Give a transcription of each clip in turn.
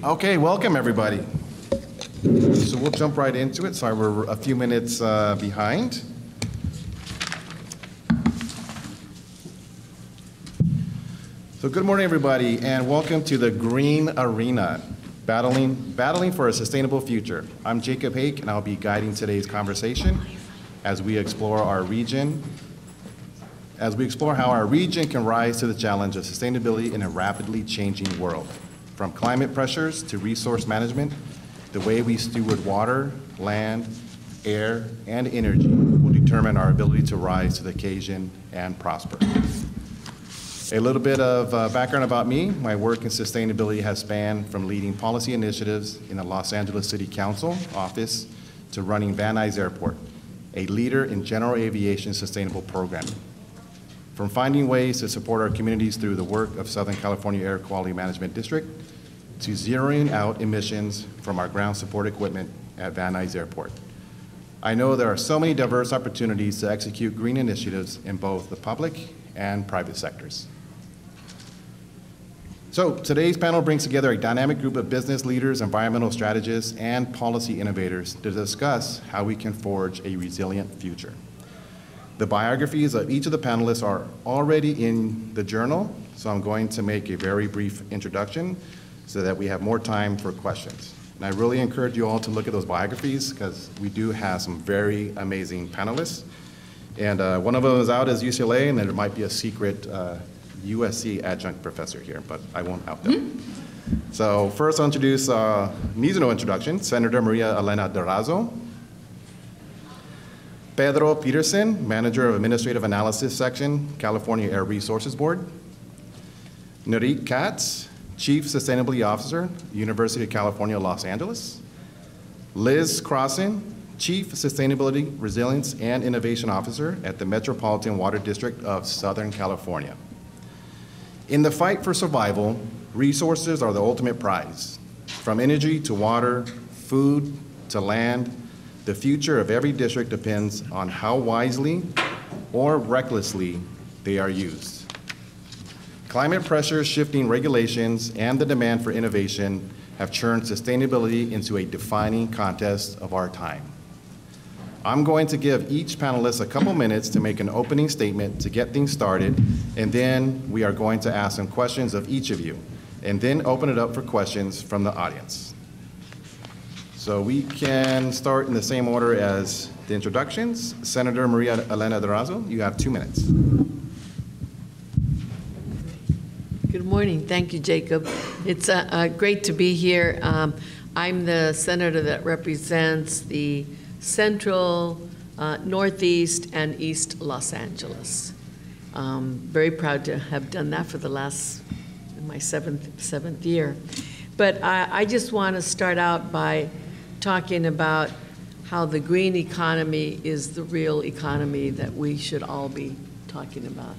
Okay, welcome everybody. So we'll jump right into it. Sorry, we're a few minutes behind. So good morning everybody, and welcome to the Green Arena, battling for a sustainable future. I'm Jacob Hake, and I'll be guiding today's conversation as we explore how our region can rise to the challenge of sustainability in a rapidly changing world. From climate pressures to resource management, the way we steward water, land, air, and energy will determine our ability to rise to the occasion and prosper. A little bit of background about me. My work in sustainability has spanned from leading policy initiatives in the Los Angeles City Council office to running Van Nuys Airport, a leader in general aviation sustainable programming. From finding ways to support our communities through the work of Southern California Air Quality Management District, to zeroing out emissions from our ground support equipment at Van Nuys Airport. I know there are so many diverse opportunities to execute green initiatives in both the public and private sectors. So today's panel brings together a dynamic group of business leaders, environmental strategists, and policy innovators to discuss how we can forge a resilient future. The biographies of each of the panelists are already in the journal, so I'm going to make a very brief introduction so that we have more time for questions. And I really encourage you all to look at those biographies because we do have some very amazing panelists. And one of them is out as UCLA, and there might be a secret USC adjunct professor here, but I won't out them. So first I'll introduce, needs no introduction, Senator Maria Elena Durazo. Pedro Peterson, Manager of Administrative Analysis Section, California Air Resources Board. Nuys Katz, Chief Sustainability Officer, University of California, Los Angeles. Liz Crossan, Chief Sustainability, Resilience, and Innovation Officer at the Metropolitan Water District of Southern California. In the fight for survival, resources are the ultimate prize. From energy to water, food to land, the future of every district depends on how wisely or recklessly they are used. Climate pressures, shifting regulations, and the demand for innovation have turned sustainability into a defining contest of our time. I'm going to give each panelist a couple minutes to make an opening statement to get things started, and then we are going to ask some questions of each of you, and then open it up for questions from the audience. So we can start in the same order as the introductions. Senator Maria Elena Durazo, you have 2 minutes. Good morning. Thank you, Jacob. It's great to be here. I'm the senator that represents the Central, Northeast, and East Los Angeles. Very proud to have done that for the last, my seventh year. But I just want to start out by talking about how the green economy is the real economy that we should all be talking about.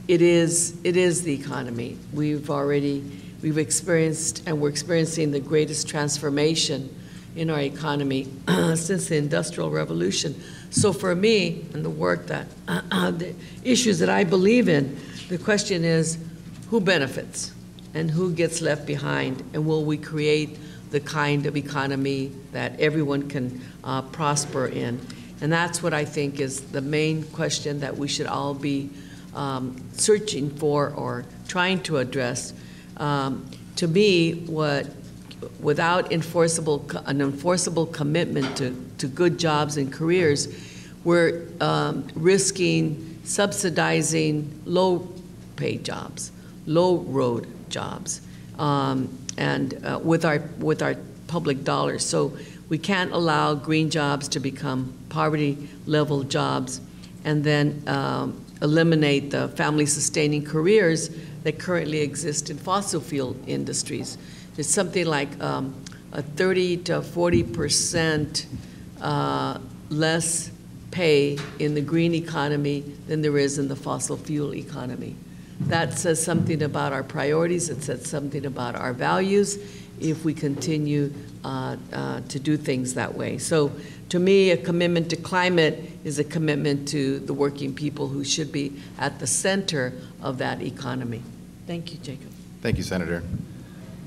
It is the economy. We've experienced, and we're experiencing the greatest transformation in our economy since the Industrial Revolution. So for me, and the work that, the issues that I believe in, the question is who benefits and who gets left behind, and will we create the kind of economy that everyone can prosper in? And that's what I think is the main question that we should all be searching for or trying to address. To me, without an enforceable commitment to good jobs and careers, we're risking subsidizing low-paid jobs, low-road jobs, and with our public dollars. So we can't allow green jobs to become poverty-level jobs and then eliminate the family-sustaining careers that currently exist in fossil fuel industries. It's something like a 30 to 40% less pay in the green economy than there is in the fossil fuel economy. That says something about our priorities. It says something about our values if we continue to do things that way. So to me, a commitment to climate is a commitment to the working people who should be at the center of that economy. Thank you, Jacob. Thank you, Senator.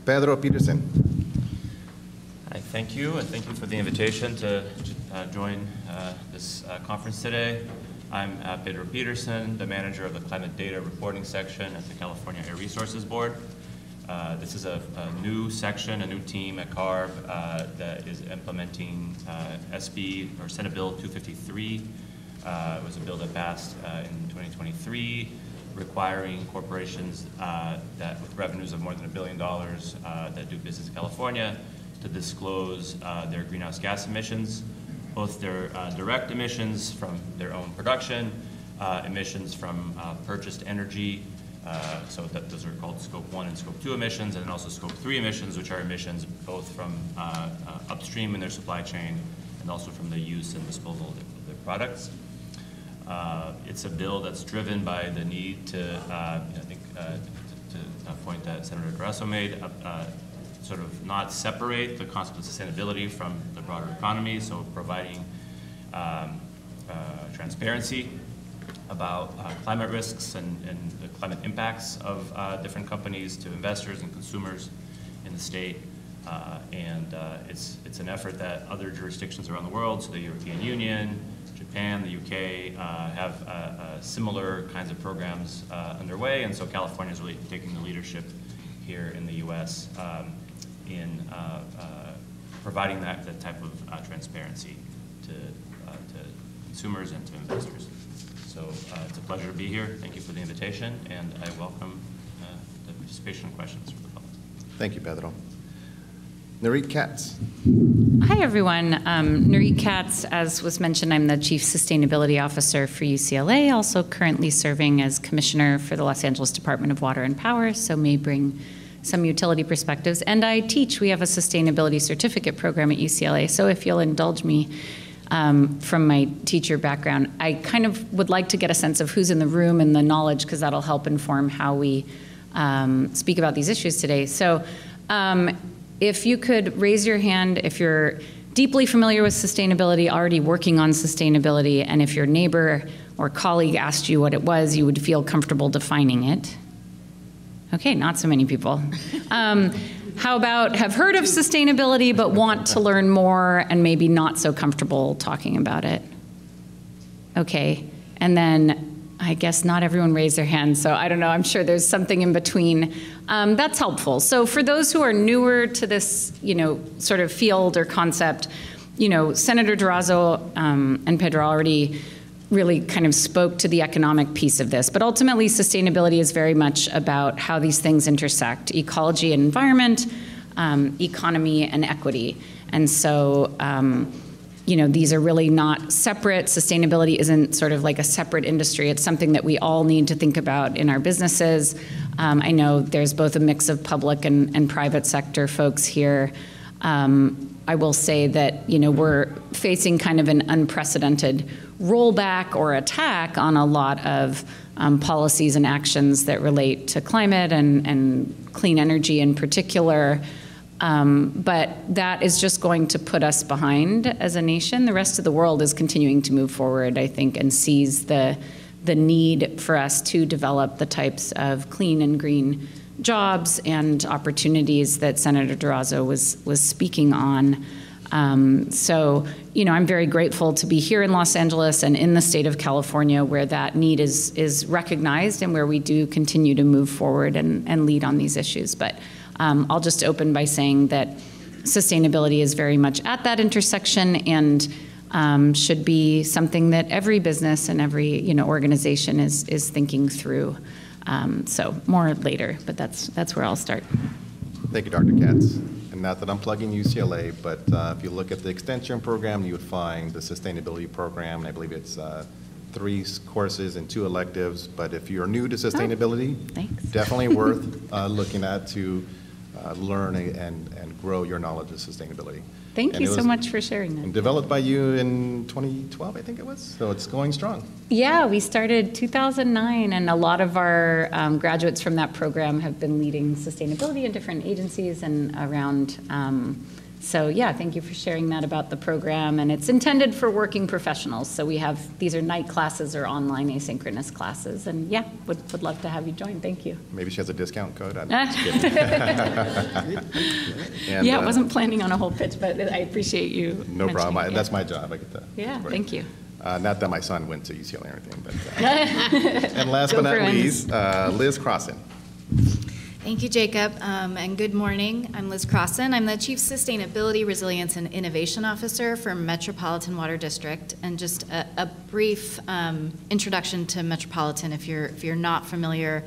Pedro Peterson. Hi, thank you, and thank you for the invitation to join this conference today. I'm Pedro Peterson, the manager of the Climate Data Reporting section at the California Air Resources Board. This is a new section, a new team at CARB that is implementing SB, or Senate Bill 253. It was a bill that passed in 2023, requiring corporations that with revenues of more than $1 billion that do business in California to disclose their greenhouse gas emissions, both their direct emissions from their own production, emissions from purchased energy, so that those are called Scope 1 and Scope 2 emissions, and then also Scope 3 emissions, which are emissions both from upstream in their supply chain and also from the use and disposal of their products. It's a bill that's driven by the need to, I think, to a point that Senator Durazo made, sort of not separate the concept of sustainability from the broader economy, so providing transparency about climate risks and the climate impacts of different companies to investors and consumers in the state. It's an effort that other jurisdictions around the world, so the European Union, Japan, the UK, have similar kinds of programs underway, and so California is really taking the leadership here in the US in providing that type of transparency to consumers and to investors. So it's a pleasure to be here. Thank you for the invitation, and I welcome the participation and questions from the public. Thank you, Pedro. Nuys Katz. Hi, everyone. Nuys Katz, as was mentioned, I'm the Chief Sustainability Officer for UCLA, also currently serving as Commissioner for the Los Angeles Department of Water and Power, so may bring some utility perspectives. And I teach. We have a sustainability certificate program at UCLA, so if you'll indulge me from my teacher background, I kind of would like to get a sense of who's in the room and the knowledge, because that'll help inform how we speak about these issues today. So if you could raise your hand if you're deeply familiar with sustainability, already working on sustainability, and if your neighbor or colleague asked you what it was, you would feel comfortable defining it. Okay, not so many people. How about have heard of sustainability but want to learn more and maybe not so comfortable talking about it? Okay, and then I guess not everyone raised their hand, so I don't know, I'm sure there's something in between. That's helpful. So for those who are newer to this, sort of field or concept, Senator Durazo and Pedro already really kind of spoke to the economic piece of this, but ultimately sustainability is very much about how these things intersect: ecology and environment, economy and equity. And so, these are really not separate. Sustainability isn't sort of like a separate industry. It's something that we all need to think about in our businesses. I know there's both a mix of public and private sector folks here. I will say that, we're facing kind of an unprecedented rollback or attack on a lot of policies and actions that relate to climate and clean energy in particular. But that is just going to put us behind as a nation. The rest of the world is continuing to move forward, I think, and sees the need for us to develop the types of clean and green jobs and opportunities that Senator Durazo was speaking on. So, I'm very grateful to be here in Los Angeles and in the state of California, where that need is recognized and where we do continue to move forward and lead on these issues. But I'll just open by saying that sustainability is very much at that intersection and should be something that every business and every organization is thinking through. So more later, but that's where I'll start. Thank you, Dr. Katz. And not that I'm plugging UCLA, but if you look at the extension program, you would find the sustainability program, and I believe it's 3 courses and 2 electives. But if you're new to sustainability, definitely worth looking at to learn and grow your knowledge of sustainability. Thank you so much for sharing that. And developed by you in 2012, I think it was, so it's going strong. Yeah, we started 2009, and a lot of our graduates from that program have been leading sustainability in different agencies and around So yeah, thank you for sharing that about the program. And it's intended for working professionals. So these are night classes or online asynchronous classes. And yeah, would love to have you join. Thank you. Maybe she has a discount code. I'm just kidding. And, yeah, I wasn't planning on a whole pitch, but I appreciate you. No problem. That's my job. I get that. Yeah, thank you. Not that my son went to UCLA or anything, but. And last but not least, Liz Crossan. Thank you, Jacob, and good morning. I'm Liz Crossan. I'm the Chief Sustainability, Resilience, and Innovation Officer for Metropolitan Water District. And just a brief introduction to Metropolitan, if you're not familiar.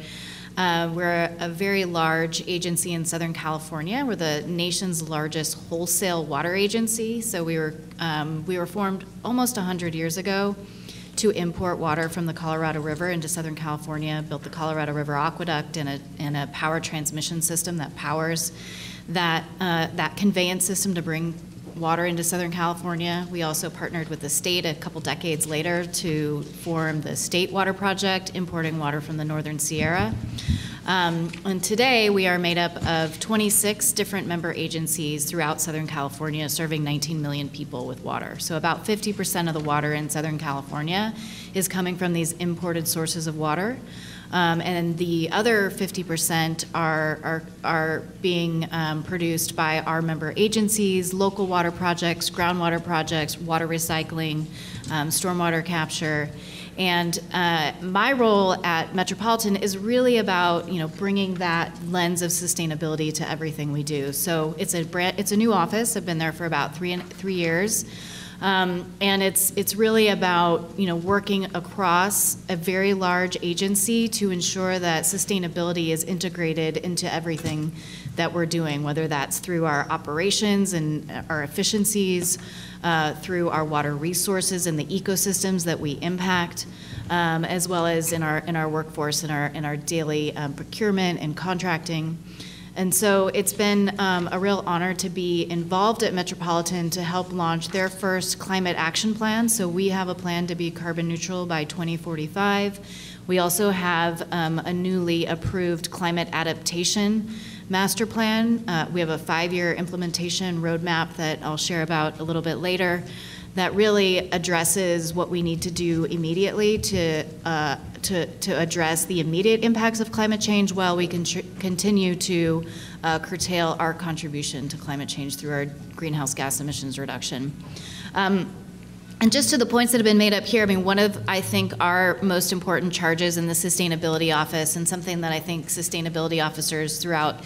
We're a very large agency in Southern California. We're the nation's largest wholesale water agency. So we were formed almost 100 years ago to import water from the Colorado River into Southern California, built the Colorado River Aqueduct and a power transmission system that powers that conveyance system to bring water into Southern California. We also partnered with the state a couple decades later to form the State Water Project, importing water from the Northern Sierra. And today we are made up of 26 different member agencies throughout Southern California, serving 19 million people with water. So about 50% of the water in Southern California is coming from these imported sources of water. And the other 50% are being produced by our member agencies, local water projects, groundwater projects, water recycling, stormwater capture. And my role at Metropolitan is really about, bringing that lens of sustainability to everything we do. So it's a new office. I've been there for about three years. And it's really about, working across a very large agency to ensure that sustainability is integrated into everything that we're doing, whether that's through our operations and our efficiencies, through our water resources and the ecosystems that we impact, as well as in our workforce, in our daily procurement and contracting. And so it's been a real honor to be involved at Metropolitan to help launch their first climate action plan. So we have a plan to be carbon neutral by 2045. We also have a newly approved climate adaptation master plan. We have a 5-year implementation roadmap that I'll share about a little bit later that really addresses what we need to do immediately to address the immediate impacts of climate change while we can continue to curtail our contribution to climate change through our greenhouse gas emissions reduction. And just to the points that have been made up here, one of, I think, our most important charges in the Sustainability Office, and something that I think sustainability officers throughout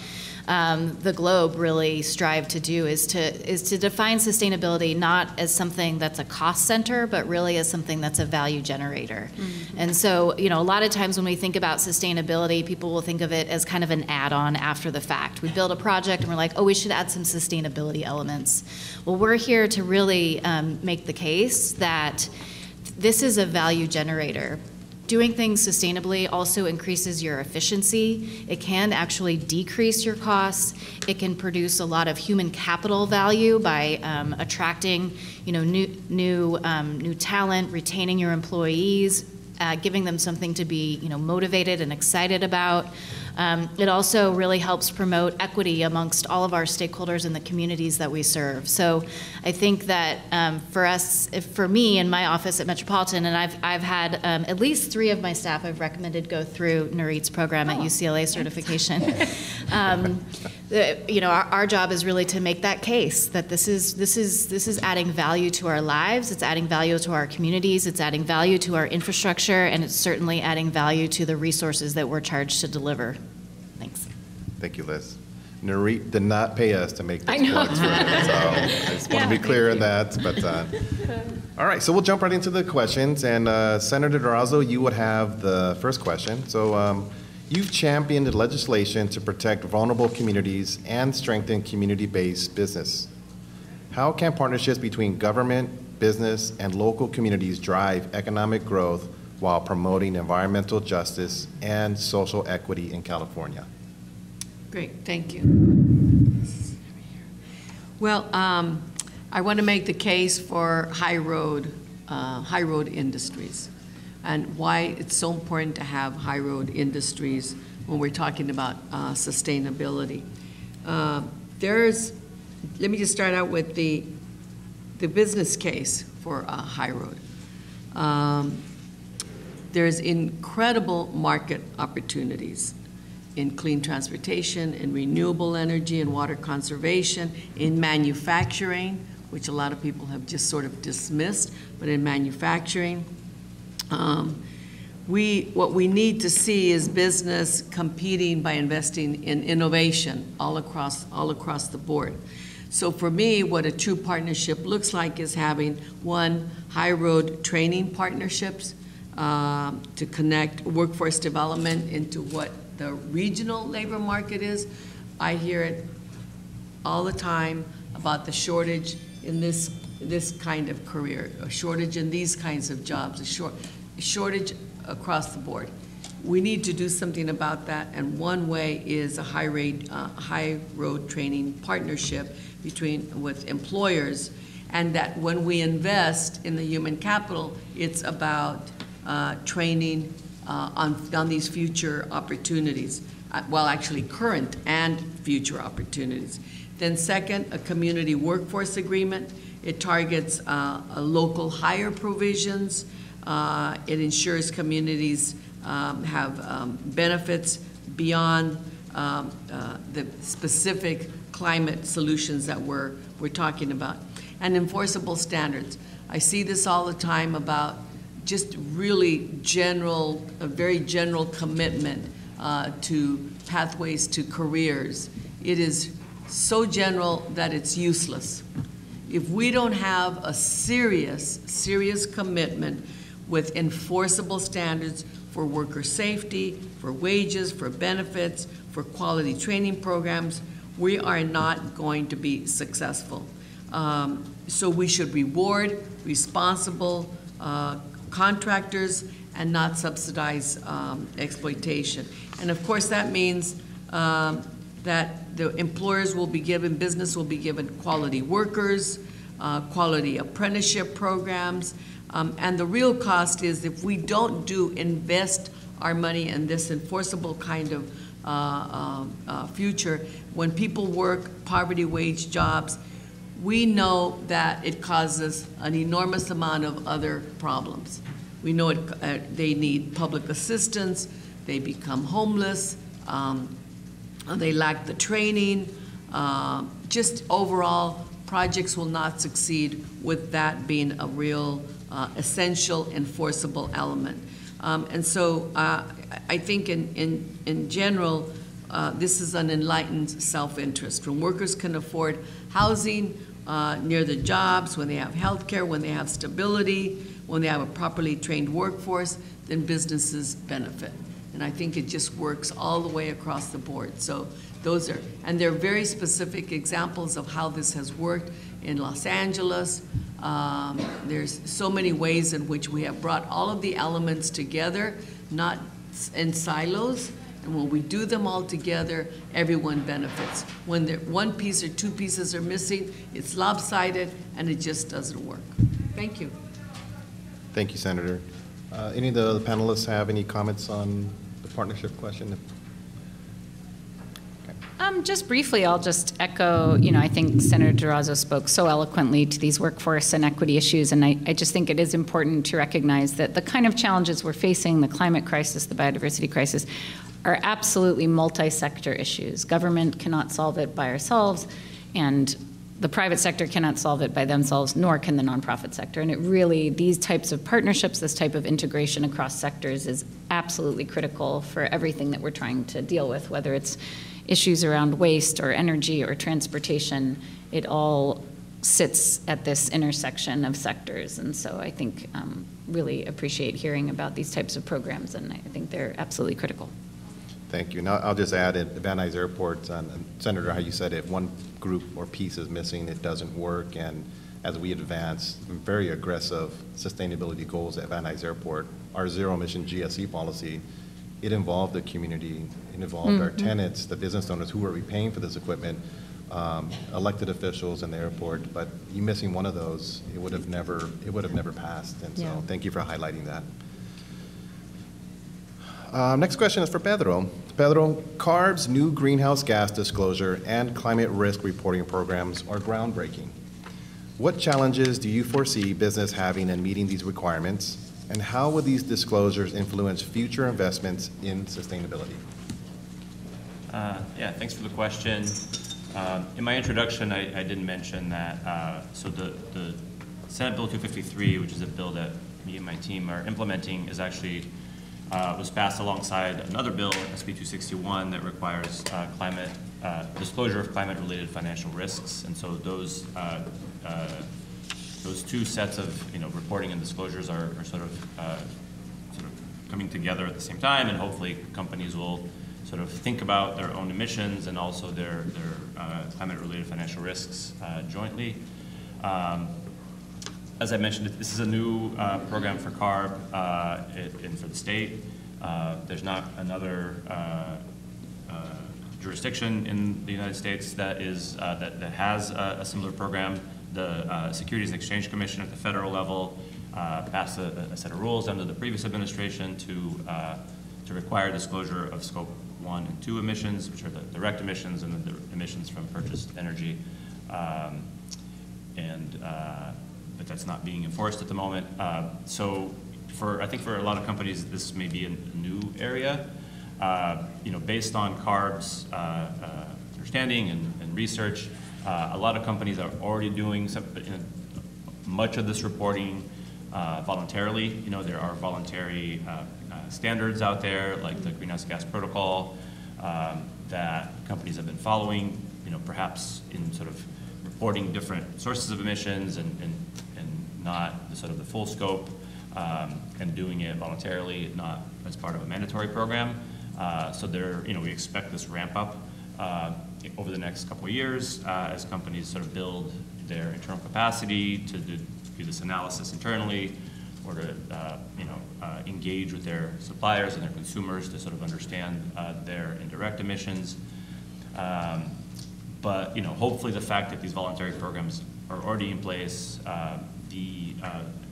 the globe really strive to do, is to define sustainability not as something that's a cost center, but really as something that's a value generator. Mm-hmm. And so, a lot of times when we think about sustainability, people will think of it as kind of an add-on after the fact. We build a project and we're like, oh, we should add some sustainability elements. Well, we're here to really make the case that this is a value generator. Doing things sustainably also increases your efficiency. It can actually decrease your costs. It can produce a lot of human capital value by attracting, new talent, retaining your employees, giving them something to be, motivated and excited about. It also really helps promote equity amongst all of our stakeholders in the communities that we serve. So I think that for me in my office at Metropolitan, and I've had at least 3 of my staff I've recommended go through Nuys's program at UCLA certification. Our job is really to make that case that this is adding value to our lives. It's adding value to our communities. It's adding value to our infrastructure, and it's certainly adding value to the resources that we're charged to deliver. Thanks. Thank you, Liz. Nuys did not pay us to make those plugs for it, so I just want to be clear on that. But all right, so we'll jump right into the questions. And Senator Durazo, you would have the first question. So you've championed legislation to protect vulnerable communities and strengthen community-based business. How can partnerships between government, business, and local communities drive economic growth while promoting environmental justice and social equity in California? Great, thank you. Well, I want to make the case for high road industries, and why it's so important to have high road industries when we're talking about sustainability. There's let me just start out with the business case for High Road. There's incredible market opportunities in clean transportation, in renewable energy and water conservation, in manufacturing, which a lot of people have just sort of dismissed, but in manufacturing. What we need to see is business competing by investing in innovation all across the board. So for me, what a true partnership looks like is having one, high road training partnerships to connect workforce development into what the regional labor market is. I hear it all the time about the shortage in this kind of career, a shortage in these kinds of jobs, a shortage across the board. We need to do something about that, and one way is a high road training partnership with employers, and that when we invest in the human capital, it's about training on these future opportunities, well, actually current and future opportunities. Then second, a community workforce agreement. It targets local hire provisions. It ensures communities have benefits beyond the specific climate solutions that we're talking about. And enforceable standards. I see this all the time about just really a very general commitment to pathways to careers. It is so general that it's useless. If we don't have a serious commitment with enforceable standards for worker safety, for wages, for benefits, for quality training programs, we are not going to be successful. So we should reward responsible contractors and not subsidize exploitation. And of course that means that the employers will be given, business will be given quality workers, quality apprenticeship programs, and the real cost is if we don't invest our money in this enforceable kind of future, when people work poverty wage jobs, we know that it causes an enormous amount of other problems. We know they need public assistance, they become homeless, they lack the training. Just overall, projects will not succeed with that being a real essential enforceable element. And so I think in general, this is an enlightened self-interest. When workers can afford housing near the jobs, when they have health care, when they have stability, when they have a properly trained workforce, then businesses benefit. And I think it just works all the way across the board. So and there are very specific examples of how this has worked in Los Angeles. There's so many ways in which we have brought all of the elements together, not in silos, and when we do them all together, everyone benefits. When one piece or two pieces are missing, it's lopsided and it just doesn't work. Thank you. Thank you, Senator. Any of the panelists have any comments on the partnership question? Just briefly, I'll just echo, I think Senator Durazo spoke so eloquently to these workforce and equity issues, and I just think it is important to recognize that the kind of challenges we're facing, the climate crisis, the biodiversity crisis, are absolutely multi-sector issues. Government cannot solve it by ourselves, and the private sector cannot solve it by themselves, nor can the nonprofit sector. And it really, these types of partnerships, this type of integration across sectors is absolutely critical for everything that we're trying to deal with, whether it's issues around waste or energy or transportation. It all sits at this intersection of sectors. And so I think really appreciate hearing about these types of programs, and I think they're absolutely critical. Thank you. Now I'll just add at Van Nuys Airport, Senator, how you said if one group or piece is missing, it doesn't work. And as we advance very aggressive sustainability goals at Van Nuys Airport, our zero-emission GSE policy, it involved the community, it involved our tenants, the business owners who are repaying for this equipment, elected officials in the airport. But you missing one of those, it would have never passed. And so thank you for highlighting that. Next question is for Pedro. Pedro, CARB's new greenhouse gas disclosure and climate risk reporting programs are groundbreaking. What challenges do you foresee business having in meeting these requirements, and how will these disclosures influence future investments in sustainability? Yeah, thanks for the question. In my introduction, I didn't mention that, so the Senate Bill 253, which is a bill that me and my team are implementing, is actually was passed alongside another bill, SB 261, that requires disclosure of climate-related financial risks. And so those two sets of reporting and disclosures are sort of coming together at the same time, and hopefully companies will sort of think about their own emissions and also their climate-related financial risks jointly. As I mentioned, this is a new program for CARB and for the state. There's not another jurisdiction in the United States that has a similar program. The Securities and Exchange Commission at the federal level passed a set of rules under the previous administration to require disclosure of Scope 1 and 2 emissions, which are the direct emissions and the emissions from purchased energy. But that's not being enforced at the moment. So I think for a lot of companies, this may be a new area. Based on CARB's understanding and research, a lot of companies are already doing much of this reporting voluntarily. There are voluntary standards out there, like the Greenhouse Gas Protocol, that companies have been following, perhaps in sort of reporting different sources of emissions and not the sort of the full scope, and doing it voluntarily, not as part of a mandatory program. So we expect this ramp up over the next couple of years as companies sort of build their internal capacity to do this analysis internally, or to engage with their suppliers and their consumers to sort of understand their indirect emissions. But hopefully the fact that these voluntary programs are already in place, the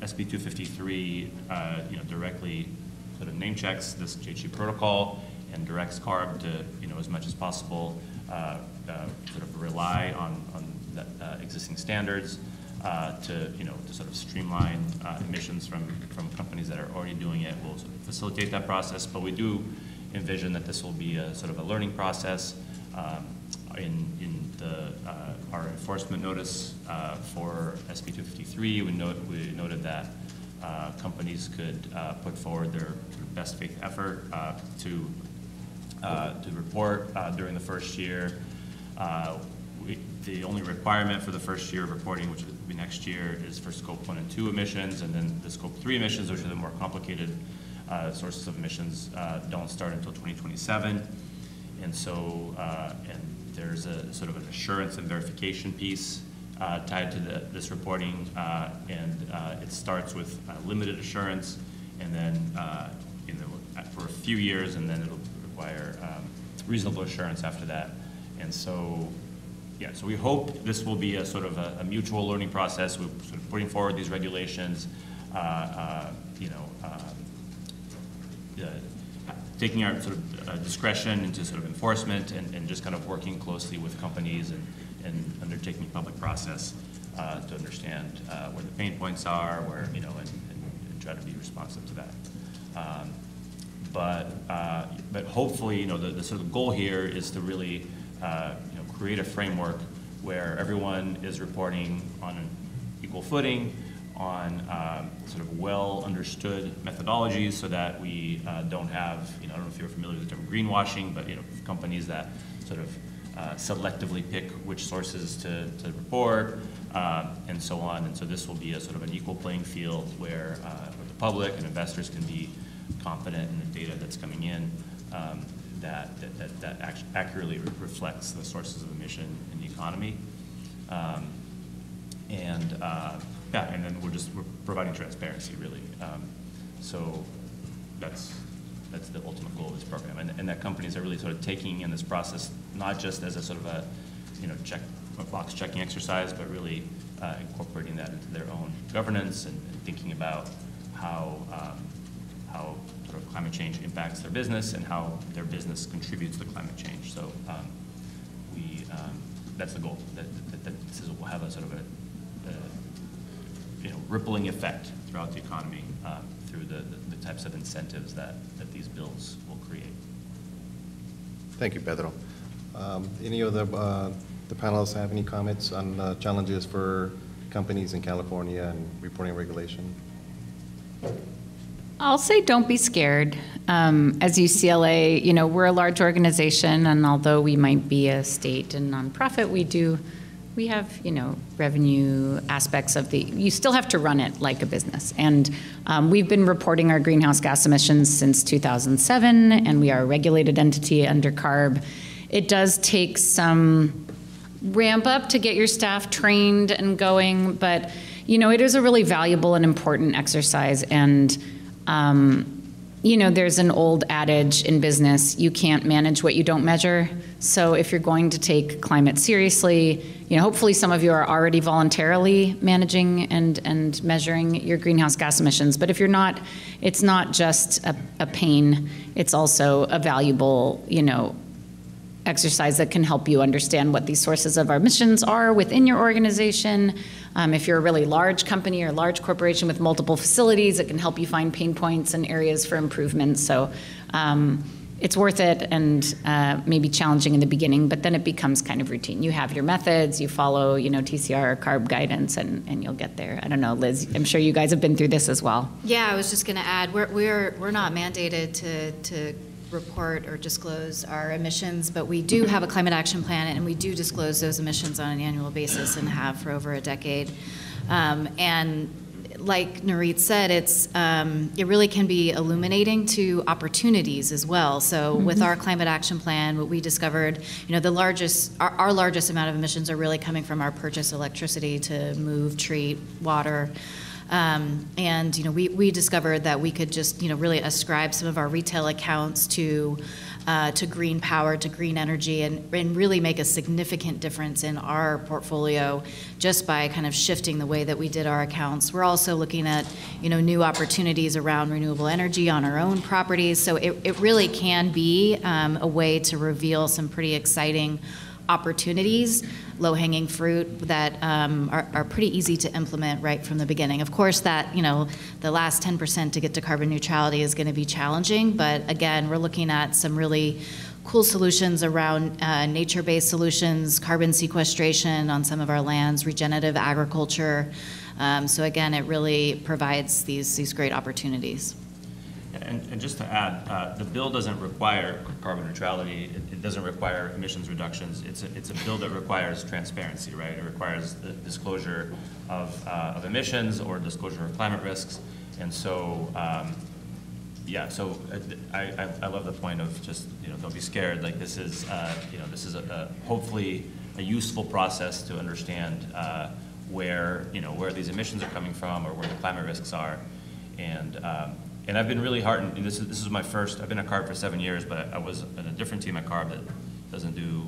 SB 253 directly sort of name checks this GHG protocol and directs CARB to as much as possible sort of rely on the existing standards to sort of streamline emissions from companies that are already doing it. Will sort of facilitate that process, but we do envision that this will be a sort of a learning process. In our enforcement notice for SB 253, we noted that companies could put forward their best faith effort to report during the first year. The only requirement for the first year of reporting, which would be next year, is for Scope 1 and 2 emissions, and then the Scope 3 emissions, which are the more complicated sources of emissions, don't start until 2027. And so, and there's a sort of an assurance and verification piece tied to this reporting, and it starts with limited assurance, and then for a few years, and then it'll require reasonable assurance after that. And so, yeah, so we hope this will be a sort of a mutual learning process. We're sort of putting forward these regulations, taking our sort of discretion into sort of enforcement, and just kind of working closely with companies and undertaking a public process to understand where the pain points are, where, and try to be responsive to that. But hopefully, the sort of goal here is to really, create a framework where everyone is reporting on an equal footing, on sort of well understood methodologies, so that we don't have, I don't know if you're familiar with the term greenwashing, but companies that sort of selectively pick which sources to report, and so on. And so this will be a sort of an equal playing field where the public and investors can be confident in the data that's coming in, that accurately reflects the sources of emission in the economy. And then we're providing transparency, really. So that's the ultimate goal of this program, and that companies are really sort of taking in this process not just as a sort of a box checking exercise, but really incorporating that into their own governance and thinking about how sort of climate change impacts their business and how their business contributes to climate change. So that's the goal, that this will have a sort of a rippling effect throughout the economy through the types of incentives that these bills will create. Thank you, Pedro. Any of the panelists have any comments on challenges for companies in California and reporting regulation? I'll say don't be scared. As UCLA, we're a large organization, and although we might be a state and nonprofit, we have, revenue aspects of you still have to run it like a business. And we've been reporting our greenhouse gas emissions since 2007, and we are a regulated entity under CARB. It does take some ramp up to get your staff trained and going, but, it is a really valuable and important exercise. And, there's an old adage in business, you can't manage what you don't measure. So if you're going to take climate seriously, hopefully some of you are already voluntarily managing and measuring your greenhouse gas emissions. But if you're not, it's not just a pain, it's also a valuable, exercise that can help you understand what these sources of our emissions are within your organization. If you're a really large company or large corporation with multiple facilities, it can help you find pain points and areas for improvement. So it's worth it, and maybe challenging in the beginning, but then it becomes kind of routine. You have your methods, you follow, TCR or CARB guidance, and you'll get there. I don't know, Liz, I'm sure you guys have been through this as well. Yeah, I was just going to add, we're not mandated to report or disclose our emissions, but we do have a climate action plan, and we do disclose those emissions on an annual basis and have for over a decade. And like Nuys said, it really can be illuminating to opportunities as well. So with our climate action plan, what we discovered, our largest amount of emissions are really coming from our purchased electricity to move, treat, water. And we discovered that we could just really ascribe some of our retail accounts to green power, to green energy, and really make a significant difference in our portfolio just by kind of shifting the way that we did our accounts. We're also looking at new opportunities around renewable energy on our own properties. So it really can be a way to reveal some pretty exciting opportunities, low-hanging fruit that are pretty easy to implement right from the beginning. Of course, that the last 10% to get to carbon neutrality is going to be challenging, but again, we're looking at some really cool solutions around nature-based solutions, carbon sequestration on some of our lands, regenerative agriculture. So again, it really provides these great opportunities. And just to add, the bill doesn't require carbon neutrality. It doesn't require emissions reductions. It's a bill that requires transparency, right? It requires the disclosure of emissions or disclosure of climate risks. And so, so I love the point of just don't be scared. Like this is this is hopefully a useful process to understand where these emissions are coming from or where the climate risks are, and I've been really heartened. This is my first. I've been at CARB for 7 years, but I was in a different team at CARB that doesn't do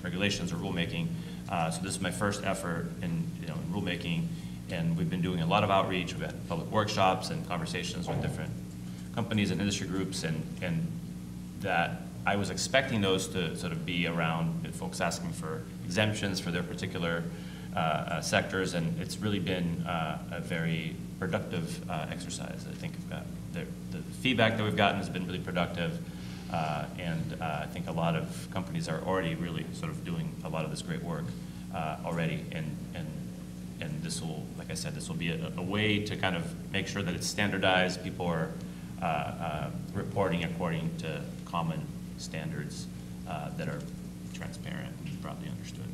regulations or rulemaking. So this is my first effort in rulemaking, and we've been doing a lot of outreach. We've had public workshops and conversations with different companies and industry groups, and that I was expecting those to sort of be around folks asking for exemptions for their particular sectors, and it's really been a very productive exercise. I think the feedback that we've gotten has been really productive, and I think a lot of companies are already really sort of doing a lot of this great work already, and this will, like I said, this will be a way to kind of make sure that it's standardized. People are reporting according to common standards that are transparent and broadly understood.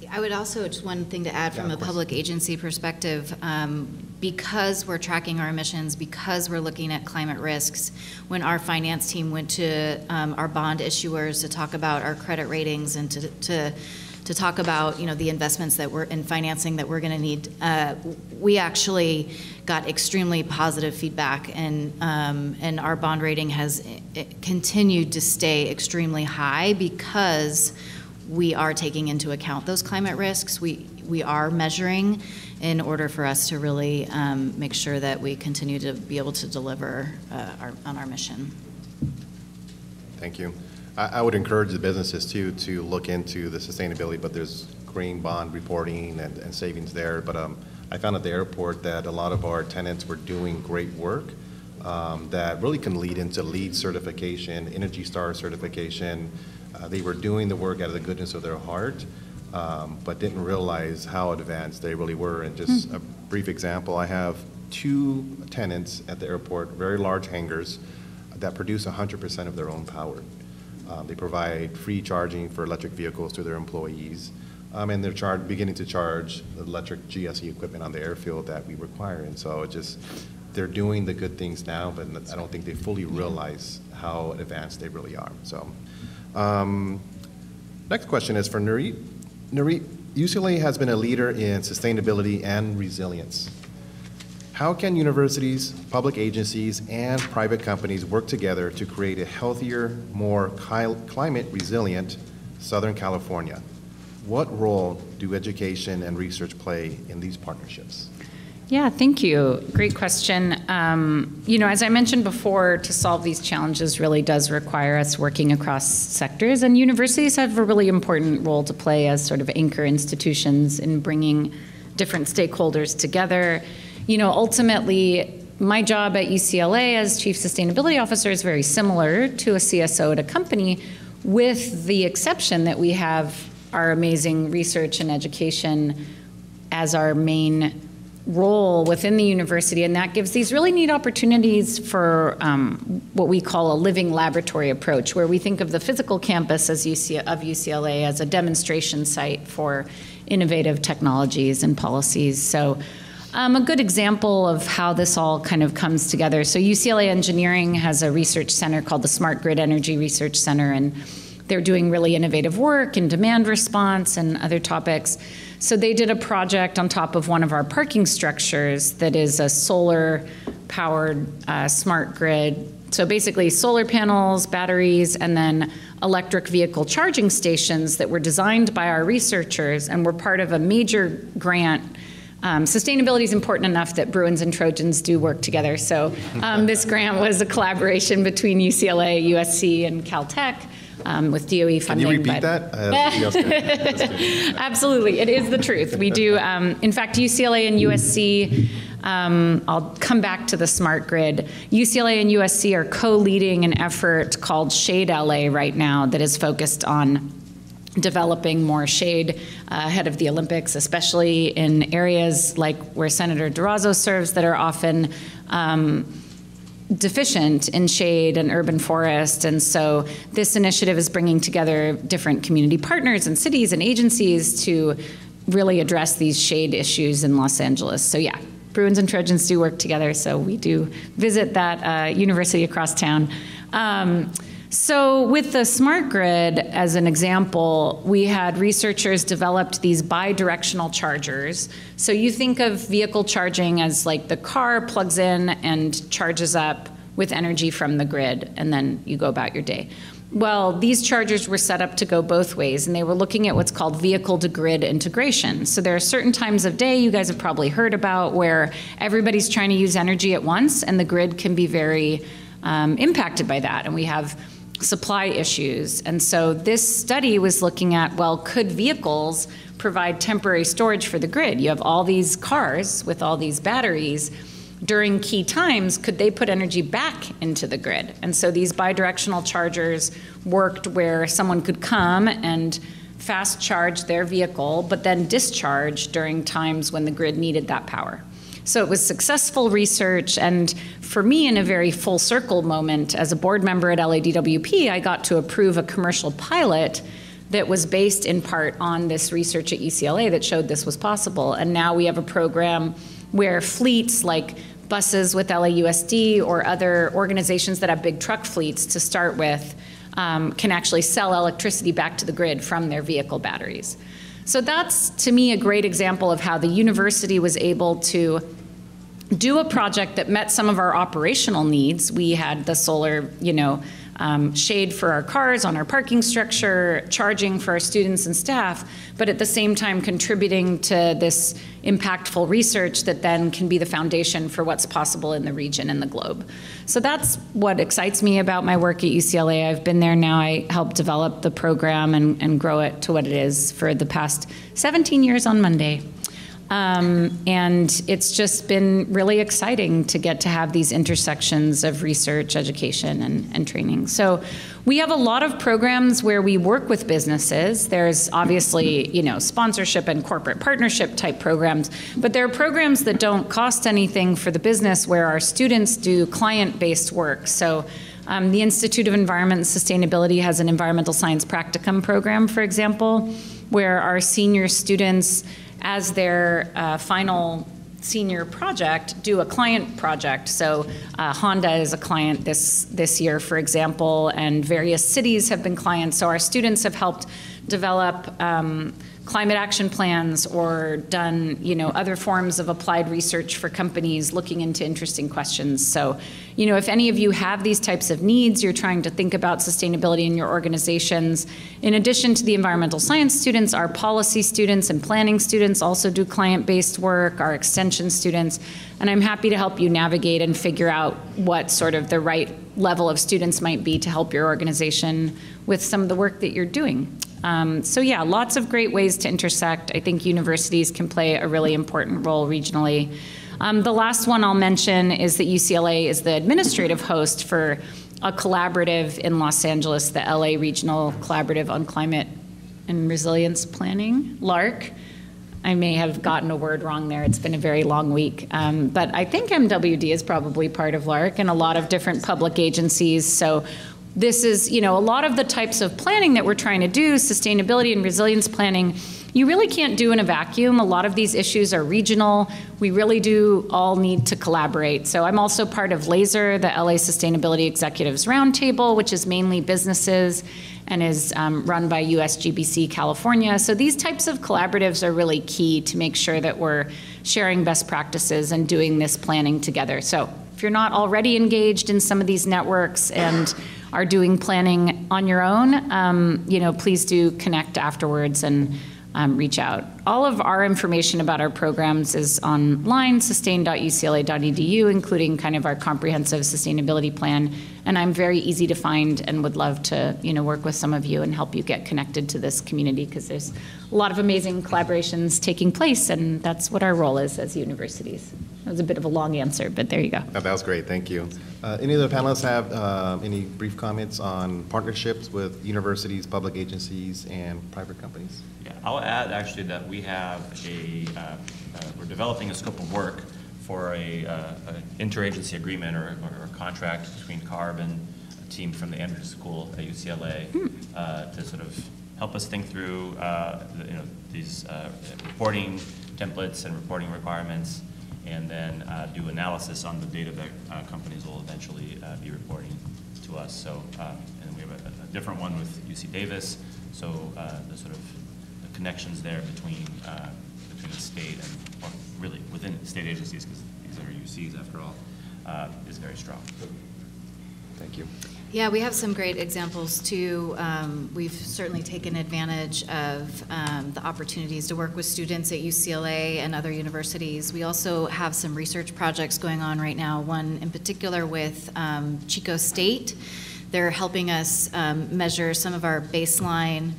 I would also, just one thing to add from a public agency perspective, because we're tracking our emissions, because we're looking at climate risks, when our finance team went to our bond issuers to talk about our credit ratings and to talk about the investments that we're in financing that we're going to need, we actually got extremely positive feedback, and our bond rating has continued to stay extremely high because we are taking into account those climate risks. We we are measuring in order for us to really make sure that we continue to be able to deliver on our mission. Thank you. I would encourage the businesses too to look into the sustainability, but there's green bond reporting and savings there. But I found at the airport that a lot of our tenants were doing great work that really can lead into LEED certification, Energy Star certification. They were doing the work out of the goodness of their heart, but didn't realize how advanced they really were. And just a brief example, I have 2 tenants at the airport, very large hangars, that produce 100% of their own power. They provide free charging for electric vehicles to their employees, and they're beginning to charge the electric GSE equipment on the airfield that we require. And so they're doing the good things now, but I don't think they fully realize how advanced they really are. So, next question is for Nuys. Nuys, UCLA has been a leader in sustainability and resilience. How can universities, public agencies, and private companies work together to create a healthier, more climate resilient Southern California? What role do education and research play in these partnerships? Yeah, thank you. Great question. As I mentioned before, to solve these challenges really does require us working across sectors, and universities have a really important role to play as sort of anchor institutions in bringing different stakeholders together. Ultimately, my job at UCLA as Chief Sustainability Officer is very similar to a CSO at a company, with the exception that we have our amazing research and education as our main role within the university, and that gives these really neat opportunities for what we call a living laboratory approach, where we think of the physical campus of UCLA as a demonstration site for innovative technologies and policies. So a good example of how this all kind of comes together. So UCLA Engineering has a research center called the Smart Grid Energy Research Center, and they're doing really innovative work in demand response and other topics. So they did a project on top of one of our parking structures that is a solar-powered smart grid. So basically solar panels, batteries, and then electric vehicle charging stations that were designed by our researchers and were part of a major grant. Sustainability is important enough that Bruins and Trojans do work together. So this grant was a collaboration between UCLA, USC, and Caltech. With DOE funding. Can you repeat that? Absolutely, it is the truth. We do, in fact, UCLA and USC, I'll come back to the smart grid. UCLA and USC are co-leading an effort called Shade LA right now that is focused on developing more shade ahead of the Olympics, especially in areas like where Senator Durazo serves that are often deficient in shade and urban forest. And so this initiative is bringing together different community partners and cities and agencies to really address these shade issues in Los Angeles. So yeah, Bruins and Trojans do work together, so we do visit that university across town. So with the smart grid, as an example, we had researchers developed these bi-directional chargers. So you think of vehicle charging as like the car plugs in and charges up with energy from the grid, and then you go about your day. Well, these chargers were set up to go both ways, and they were looking at what's called vehicle-to-grid integration. So there are certain times of day you guys have probably heard about where everybody's trying to use energy at once, and the grid can be very impacted by that, and we have supply issues. And so this study was looking at, well, could vehicles provide temporary storage for the grid? You have all these cars with all these batteries. During key times, could they put energy back into the grid? And so these bidirectional chargers worked where someone could come and fast charge their vehicle, but then discharge during times when the grid needed that power. So it was successful research, and for me, in a very full circle moment, as a board member at LADWP, I got to approve a commercial pilot that was based in part on this research at UCLA that showed this was possible. And now we have a program where fleets like buses with LAUSD or other organizations that have big truck fleets to start with can actually sell electricity back to the grid from their vehicle batteries. So that's, to me, a great example of how the university was able to do a project that met some of our operational needs. We had the solar, shade for our cars on our parking structure, charging for our students and staff, but at the same time contributing to this impactful research that then can be the foundation for what's possible in the region and the globe. So that's what excites me about my work at UCLA. I've been there now. I helped develop the program and grow it to what it is for the past 17 years on Monday. And it's just been really exciting to get to have these intersections of research, education, and training. So we have a lot of programs where we work with businesses. There's obviously, sponsorship and corporate partnership type programs, but there are programs that don't cost anything for the business where our students do client-based work. So the Institute of Environment and Sustainability has an environmental science practicum program, for example, where our senior students, as their final senior project, do a client project. So Honda is a client this year, for example, and various cities have been clients. So our students have helped develop climate action plans or done, other forms of applied research for companies looking into interesting questions. So, if any of you have these types of needs, you're trying to think about sustainability in your organizations. In addition to the environmental science students, our policy students and planning students also do client-based work, our extension students, and I'm happy to help you navigate and figure out what sort of the right level of students might be to help your organization with some of the work that you're doing. So yeah, lots of great ways to intersect. I think universities can play a really important role regionally. The last one I'll mention is that UCLA is the administrative host for a collaborative in Los Angeles, the LA Regional Collaborative on Climate and Resilience Planning, LARC. I may have gotten a word wrong there. It's been a very long week. But I think MWD is probably part of LARC and a lot of different public agencies. So this is, a lot of the types of planning that we're trying to do, sustainability and resilience planning, you really can't do in a vacuum. A lot of these issues are regional. We really do all need to collaborate. So I'm also part of LASER, the LA Sustainability Executives Roundtable, which is mainly businesses and is run by USGBC California. So these types of collaboratives are really key to make sure that we're sharing best practices and doing this planning together. So if you're not already engaged in some of these networks and are doing planning on your own, please do connect afterwards and reach out. All of our information about our programs is online, sustain.ucla.edu, including kind of our comprehensive sustainability plan. And I'm very easy to find and would love to, work with some of you and help you get connected to this community because there's a lot of amazing collaborations taking place, and that's what our role is as universities. That was a bit of a long answer, but there you go. That was great, thank you. Any of the panelists have any brief comments on partnerships with universities, public agencies, and private companies? Yeah, I'll add actually that we have we're developing a scope of work for an interagency agreement or a contract between CARB and a team from the Andrews School at UCLA to sort of help us think through these reporting templates and reporting requirements, and then do analysis on the data that companies will eventually be reporting to us. So, and we have a different one with UC Davis. So the sort of the connections there between the state and, or really within state agencies, because these are UCs after all, is very strong. Thank you. Yeah, we have some great examples too. We've certainly taken advantage of the opportunities to work with students at UCLA and other universities. We also have some research projects going on right now, one in particular with Chico State. They're helping us measure some of our baseline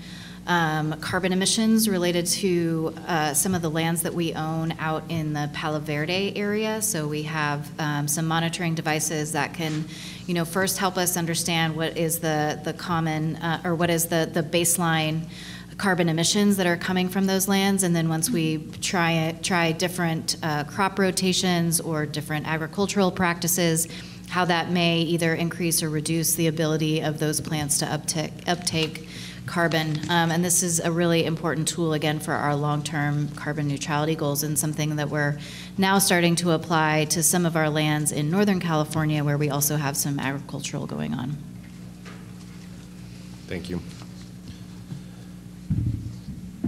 carbon emissions related to some of the lands that we own out in the Palo Verde area. So we have some monitoring devices that can, first help us understand what is the common or what is the baseline carbon emissions that are coming from those lands, and then once we try different crop rotations or different agricultural practices, how that may either increase or reduce the ability of those plants to uptake carbon. And this is a really important tool, again, for our long-term carbon neutrality goals, and something that we're now starting to apply to some of our lands in Northern California, where we also have some agricultural going on. Thank you.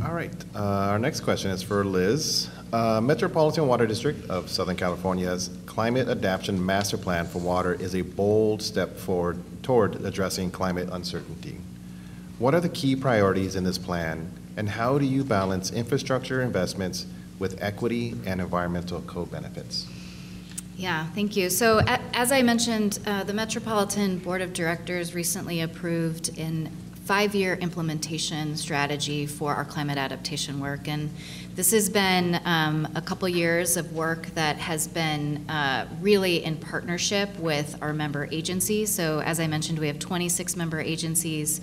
All right, our next question is for Liz. Metropolitan Water District of Southern California's Climate Adaptation Master Plan for Water is a bold step forward toward addressing climate uncertainty. What are the key priorities in this plan, and how do you balance infrastructure investments with equity and environmental co-benefits? Yeah, thank you. So as I mentioned, the Metropolitan Board of Directors recently approved a 5-year implementation strategy for our climate adaptation work. And this has been a couple years of work that has been really in partnership with our member agencies. So as I mentioned, we have 26 member agencies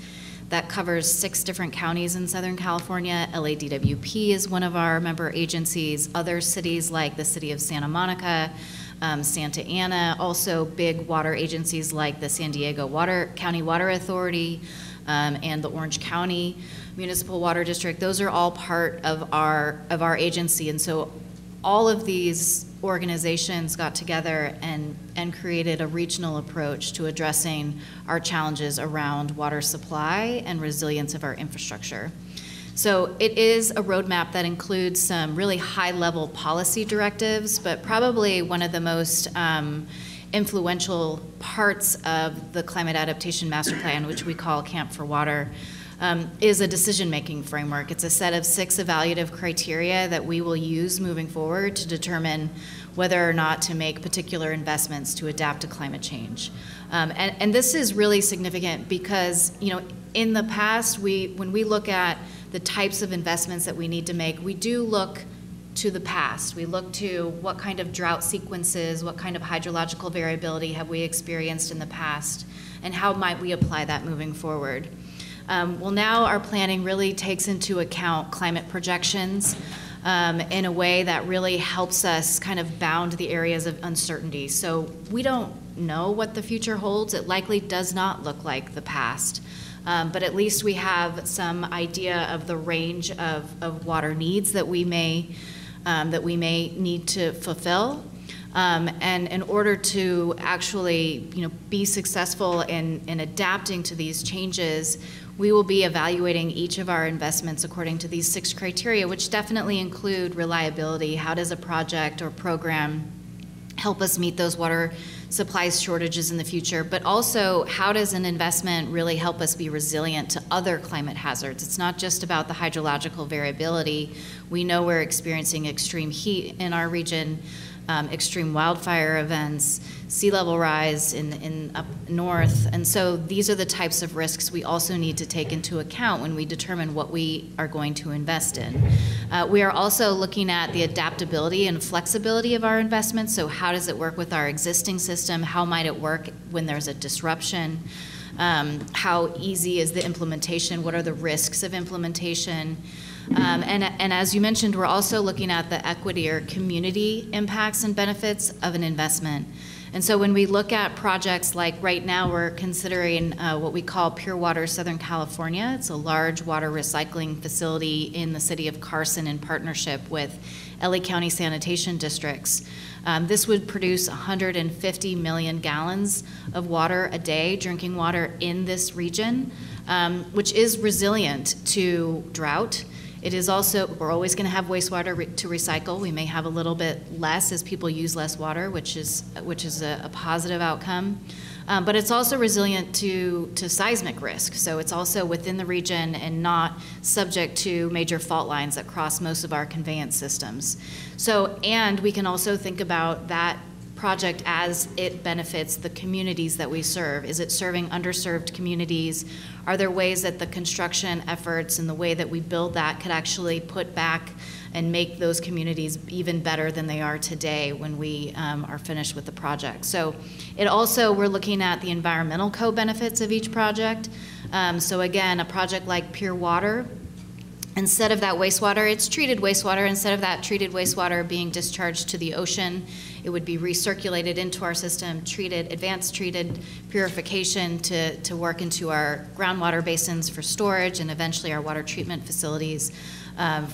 that covers 6 different counties in Southern California. LADWP is one of our member agencies. Other cities like the city of Santa Monica, Santa Ana, also big water agencies like the San Diego County Water Authority and the Orange County Municipal Water District. Those are all part of our agency. And so all of these organizations got together and created a regional approach to addressing our challenges around water supply and resilience of our infrastructure. So it is a roadmap that includes some really high-level policy directives, but probably one of the most influential parts of the Climate Adaptation Master Plan, which we call Camp for Water, is a decision-making framework. It's a set of 6 evaluative criteria that we will use moving forward to determine whether or not to make particular investments to adapt to climate change. And this is really significant because, in the past, when we look at the types of investments that we need to make, we do look to the past. We look to what kind of drought sequences, what kind of hydrological variability have we experienced in the past, and how might we apply that moving forward. Well, now our planning really takes into account climate projections in a way that really helps us kind of bound the areas of uncertainty. So we don't know what the future holds. It likely does not look like the past. But at least we have some idea of the range of water needs that we may need to fulfill. And in order to actually be successful in adapting to these changes, we will be evaluating each of our investments according to these 6 criteria, which definitely include reliability. How does a project or program help us meet those water supply shortages in the future? But also, how does an investment really help us be resilient to other climate hazards? It's not just about the hydrological variability. We know we're experiencing extreme heat in our region, extreme wildfire events, sea level rise in up north. And so these are the types of risks we also need to take into account when we determine what we are going to invest in. We are also looking at the adaptability and flexibility of our investments. So how does it work with our existing system? How might it work when there's a disruption? How easy is the implementation? What are the risks of implementation? And as you mentioned, we're also looking at the equity or community impacts and benefits of an investment. And so when we look at projects like right now, we're considering what we call Pure Water Southern California. It's a large water recycling facility in the city of Carson in partnership with LA County sanitation districts. This would produce 150 million gallons of water a day, drinking water in this region, which is resilient to drought. It is also, we're always going to have wastewater to recycle. We may have a little bit less as people use less water, which is a positive outcome. But it's also resilient to seismic risk. So it's also within the region and not subject to major fault lines that cross most of our conveyance systems. So, and we can also think about that project as it benefits the communities that we serve. Is it serving underserved communities? Are there ways that the construction efforts and the way that we build that could actually put back and make those communities even better than they are today when we are finished with the project? So it also, we're looking at the environmental co-benefits of each project. So again, a project like Pure Water, instead of that wastewater, it's treated wastewater. Instead of that treated wastewater being discharged to the ocean, it would be recirculated into our system, treated, advanced treated purification to work into our groundwater basins for storage and eventually our water treatment facilities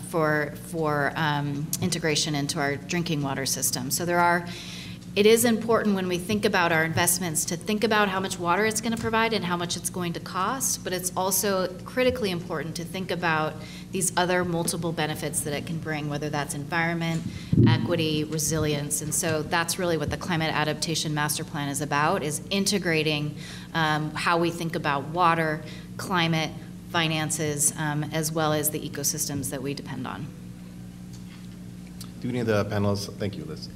for integration into our drinking water system. So there are it is important when we think about our investments to think about how much water it's going to provide and how much it's going to cost, but it's also critically important to think about these other multiple benefits that it can bring, whether that's environment, equity, resilience. And so that's really what the Climate Adaptation Master Plan is about, is integrating how we think about water, climate, finances, as well as the ecosystems that we depend on. Do any of the panelists, thank you, Liz.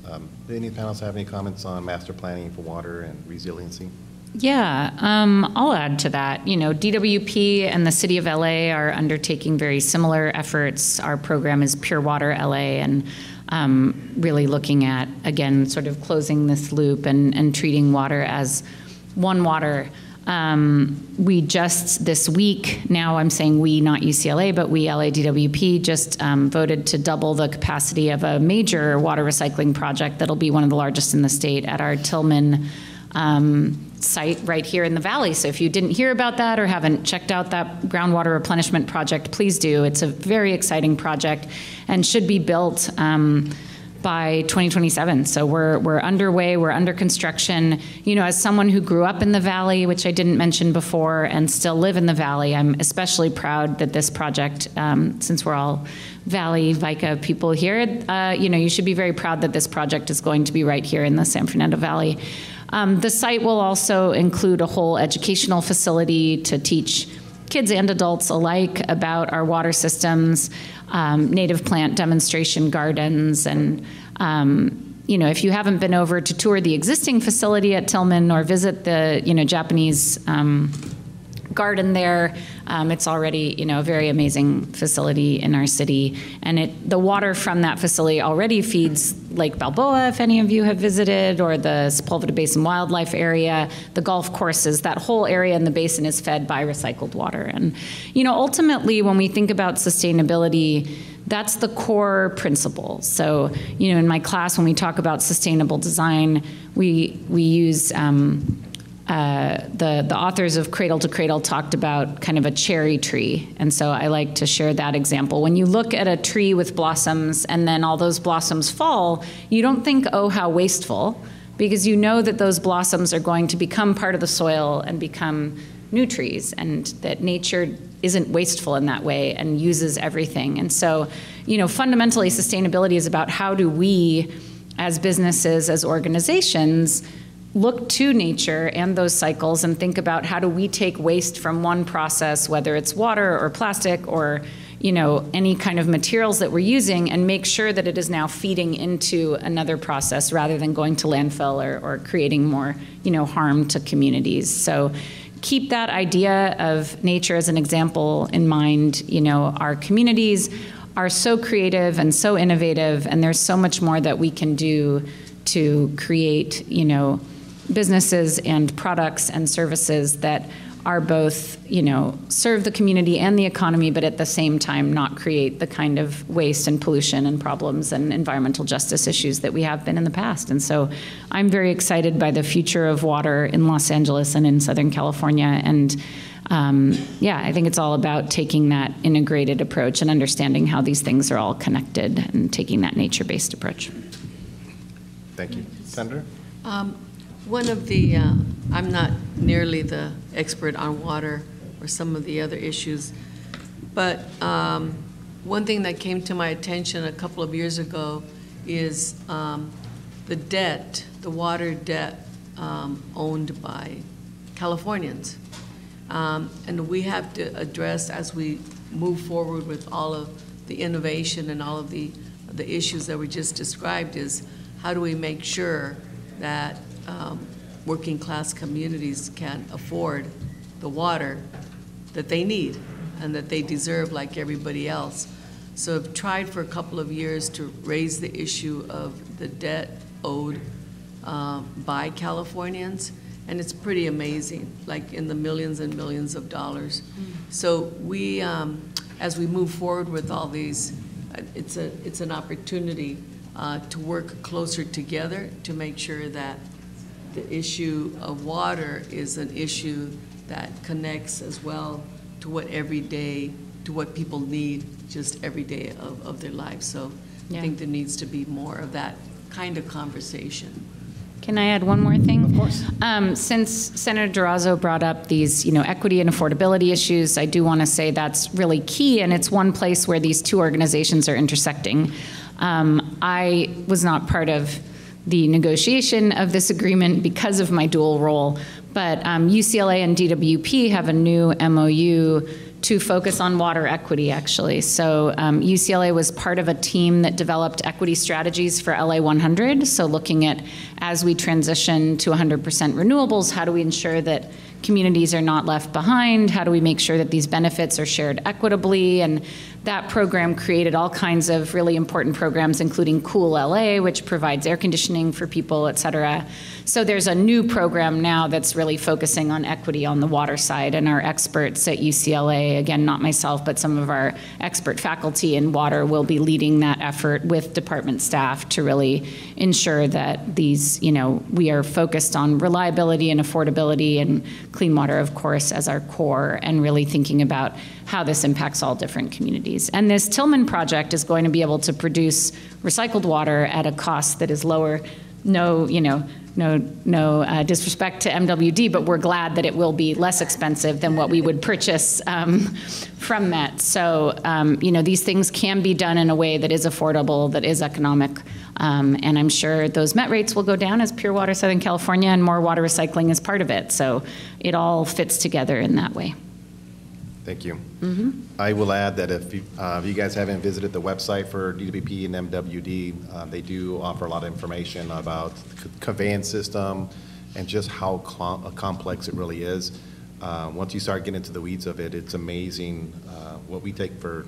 Do any of the panelists have any comments on master planning for water and resiliency? Yeah, I'll add to that. You know, DWP and the City of LA are undertaking very similar efforts. Our program is Pure Water LA, and really looking at, again, sort of closing this loop and treating water as one water. We just this week, now I'm saying we, not UCLA, but we, LADWP, just voted to double the capacity of a major water recycling project that'll be one of the largest in the state at our Tillman site right here in the valley. So if you didn't hear about that or haven't checked out that groundwater replenishment project, please do. It's a very exciting project and should be built by 2027. So we're underway, we're under construction. You know, as someone who grew up in the valley, which I didn't mention before, and still live in the valley, I'm especially proud that this project, since we're all Valley VICA people here, you know, you should be very proud that this project is going to be right here in the San Fernando Valley. The site will also include a whole educational facility to teach kids and adults alike about our water systems, native plant demonstration gardens, and you know, if you haven't been over to tour the existing facility at Tillman or visit the, you know, Japanese garden there, it's already, you know, a very amazing facility in our city, and the water from that facility already feeds Lake Balboa, if any of you have visited, or the Sepulveda Basin Wildlife Area, the golf courses. That whole area in the basin is fed by recycled water. And, you know, ultimately, when we think about sustainability, that's the core principle. So, you know, in my class, when we talk about sustainable design, we use the authors of Cradle to Cradle talked about kind of a cherry tree. And so I like to share that example. When you look at a tree with blossoms and then all those blossoms fall, you don't think, oh, how wasteful, because you know that those blossoms are going to become part of the soil and become new trees, and that nature isn't wasteful in that way and uses everything. And so, you know, fundamentally, sustainability is about how do we, as businesses, as organizations, look to nature and those cycles and think about how do we take waste from one process, whether it's water or plastic or, you know, any kind of materials that we're using, and make sure that it is now feeding into another process rather than going to landfill or creating more, you know, harm to communities. So keep that idea of nature as an example in mind. You know, our communities are so creative and so innovative, and there's so much more that we can do to create, you know, businesses and products and services that are both, you know, serve the community and the economy, but at the same time not create the kind of waste and pollution and problems and environmental justice issues that we have been in the past. And so I'm very excited by the future of water in Los Angeles and in Southern California. And yeah, I think it's all about taking that integrated approach and understanding how these things are all connected and taking that nature-based approach. Thank you. Senator? One of the, I'm not nearly the expert on water or some of the other issues, but one thing that came to my attention a couple of years ago is the debt, the water debt owned by Californians. And we have to address, as we move forward with all of the innovation and all of the issues that were just described, is how do we make sure that working class communities can afford the water that they need and that they deserve like everybody else. So I've tried for a couple of years to raise the issue of the debt owed by Californians, and it's pretty amazing, like in the millions and millions of dollars. So we, as we move forward with all these, it's an opportunity to work closer together to make sure that the issue of water is an issue that connects as well to what people need just every day of their lives. So yeah. I think there needs to be more of that kind of conversation. Can I add one more thing? Of course. Since Senator Durazo brought up these, equity and affordability issues, I do want to say that's really key, and it's one place where these two organizations are intersecting. I was not part of the negotiation of this agreement because of my dual role, but UCLA and DWP have a new MOU to focus on water equity, actually. So UCLA was part of a team that developed equity strategies for LA 100. So looking at, as we transition to 100% renewables, how do we ensure that communities are not left behind? How do we make sure that these benefits are shared equitably? And that program created all kinds of really important programs, including Cool LA, which provides air conditioning for people, et cetera. So there's a new program now that's really focusing on equity on the water side, and our experts at UCLA, again, not myself, but some of our expert faculty in water will be leading that effort with department staff to really ensure that these, we are focused on reliability and affordability and clean water, of course, as our core, and really thinking about how this impacts all different communities. And this Tillman project is going to be able to produce recycled water at a cost that is lower. No disrespect to MWD, but we're glad that it will be less expensive than what we would purchase from Met. So, these things can be done in a way that is affordable, that is economic, and I'm sure those Met rates will go down as Pure Water Southern California, and more water recycling is part of it. So it all fits together in that way. Thank you. I will add that if you guys haven't visited the website for DWP and MWD, they do offer a lot of information about the conveyance system and just how complex it really is. Once you start getting into the weeds of it, it's amazing what we take for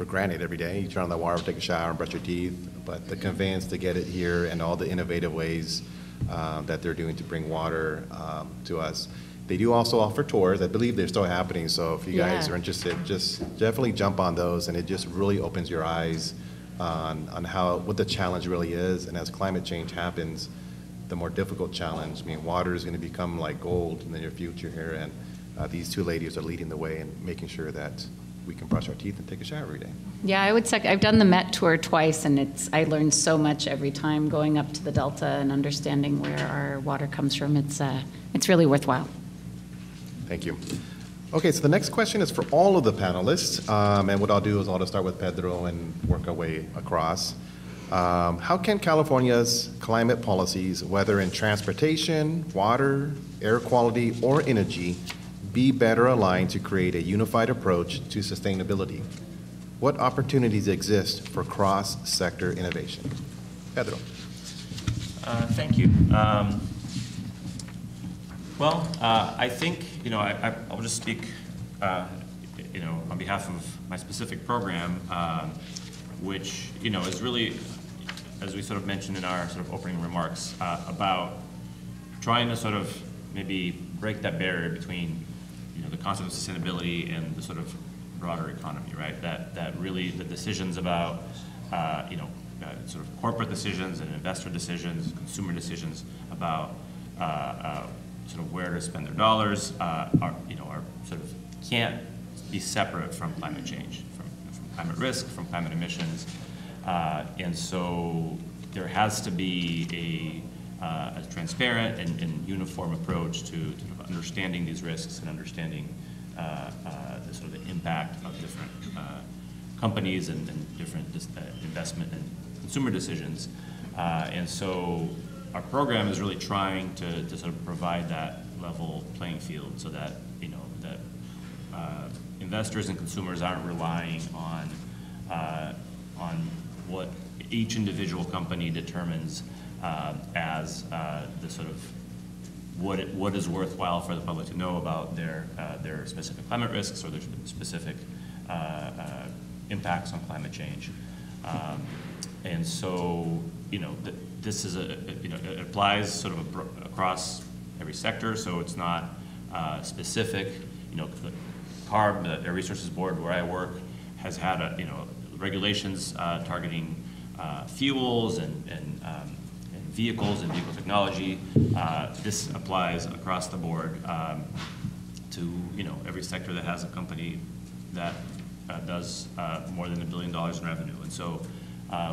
granted every day. You turn on the water, take a shower, and brush your teeth, but the conveyance to get it here and all the innovative ways that they're doing to bring water to us. They do also offer tours. I believe they're still happening, so if you guys are interested, just definitely jump on those, and it just really opens your eyes on what the challenge really is. And as climate change happens, the more difficult challenge, water is going to become like gold in the near future here, and these two ladies are leading the way and making sure that we can brush our teeth and take a shower every day. Yeah, I would say I've done the Met tour twice, and I learned so much every time going up to the Delta and understanding where our water comes from. It's really worthwhile. Thank you. Okay, so the next question is for all of the panelists, and what I'll do is I'll just start with Pedro and work our way across. How can California's climate policies, whether in transportation, water, air quality, or energy, be better aligned to create a unified approach to sustainability? What opportunities exist for cross-sector innovation? Pedro. Thank you. I think, I'll just speak, on behalf of my specific program, which, is really, as we sort of mentioned in our sort of opening remarks, about trying to sort of maybe break that barrier between, the concept of sustainability and the sort of broader economy, right? That really the decisions about, sort of corporate decisions and investor decisions, consumer decisions about sort of where to spend their dollars are sort of can't be separate from climate change, from climate risk, from climate emissions, and so there has to be a transparent and uniform approach to understanding these risks and understanding the sort of the impact of different companies and different investment and consumer decisions. And so our program is really trying to sort of provide that level playing field so that, that investors and consumers aren't relying on what each individual company determines as the sort of what is worthwhile for the public to know about their specific climate risks or their specific impacts on climate change. And so, this is it applies sort of across every sector, so it's not specific. The CARB, the Air Resources Board, where I work, has had regulations targeting fuels and vehicles and vehicle technology. This applies across the board to every sector that has a company that does more than $1 billion in revenue. And so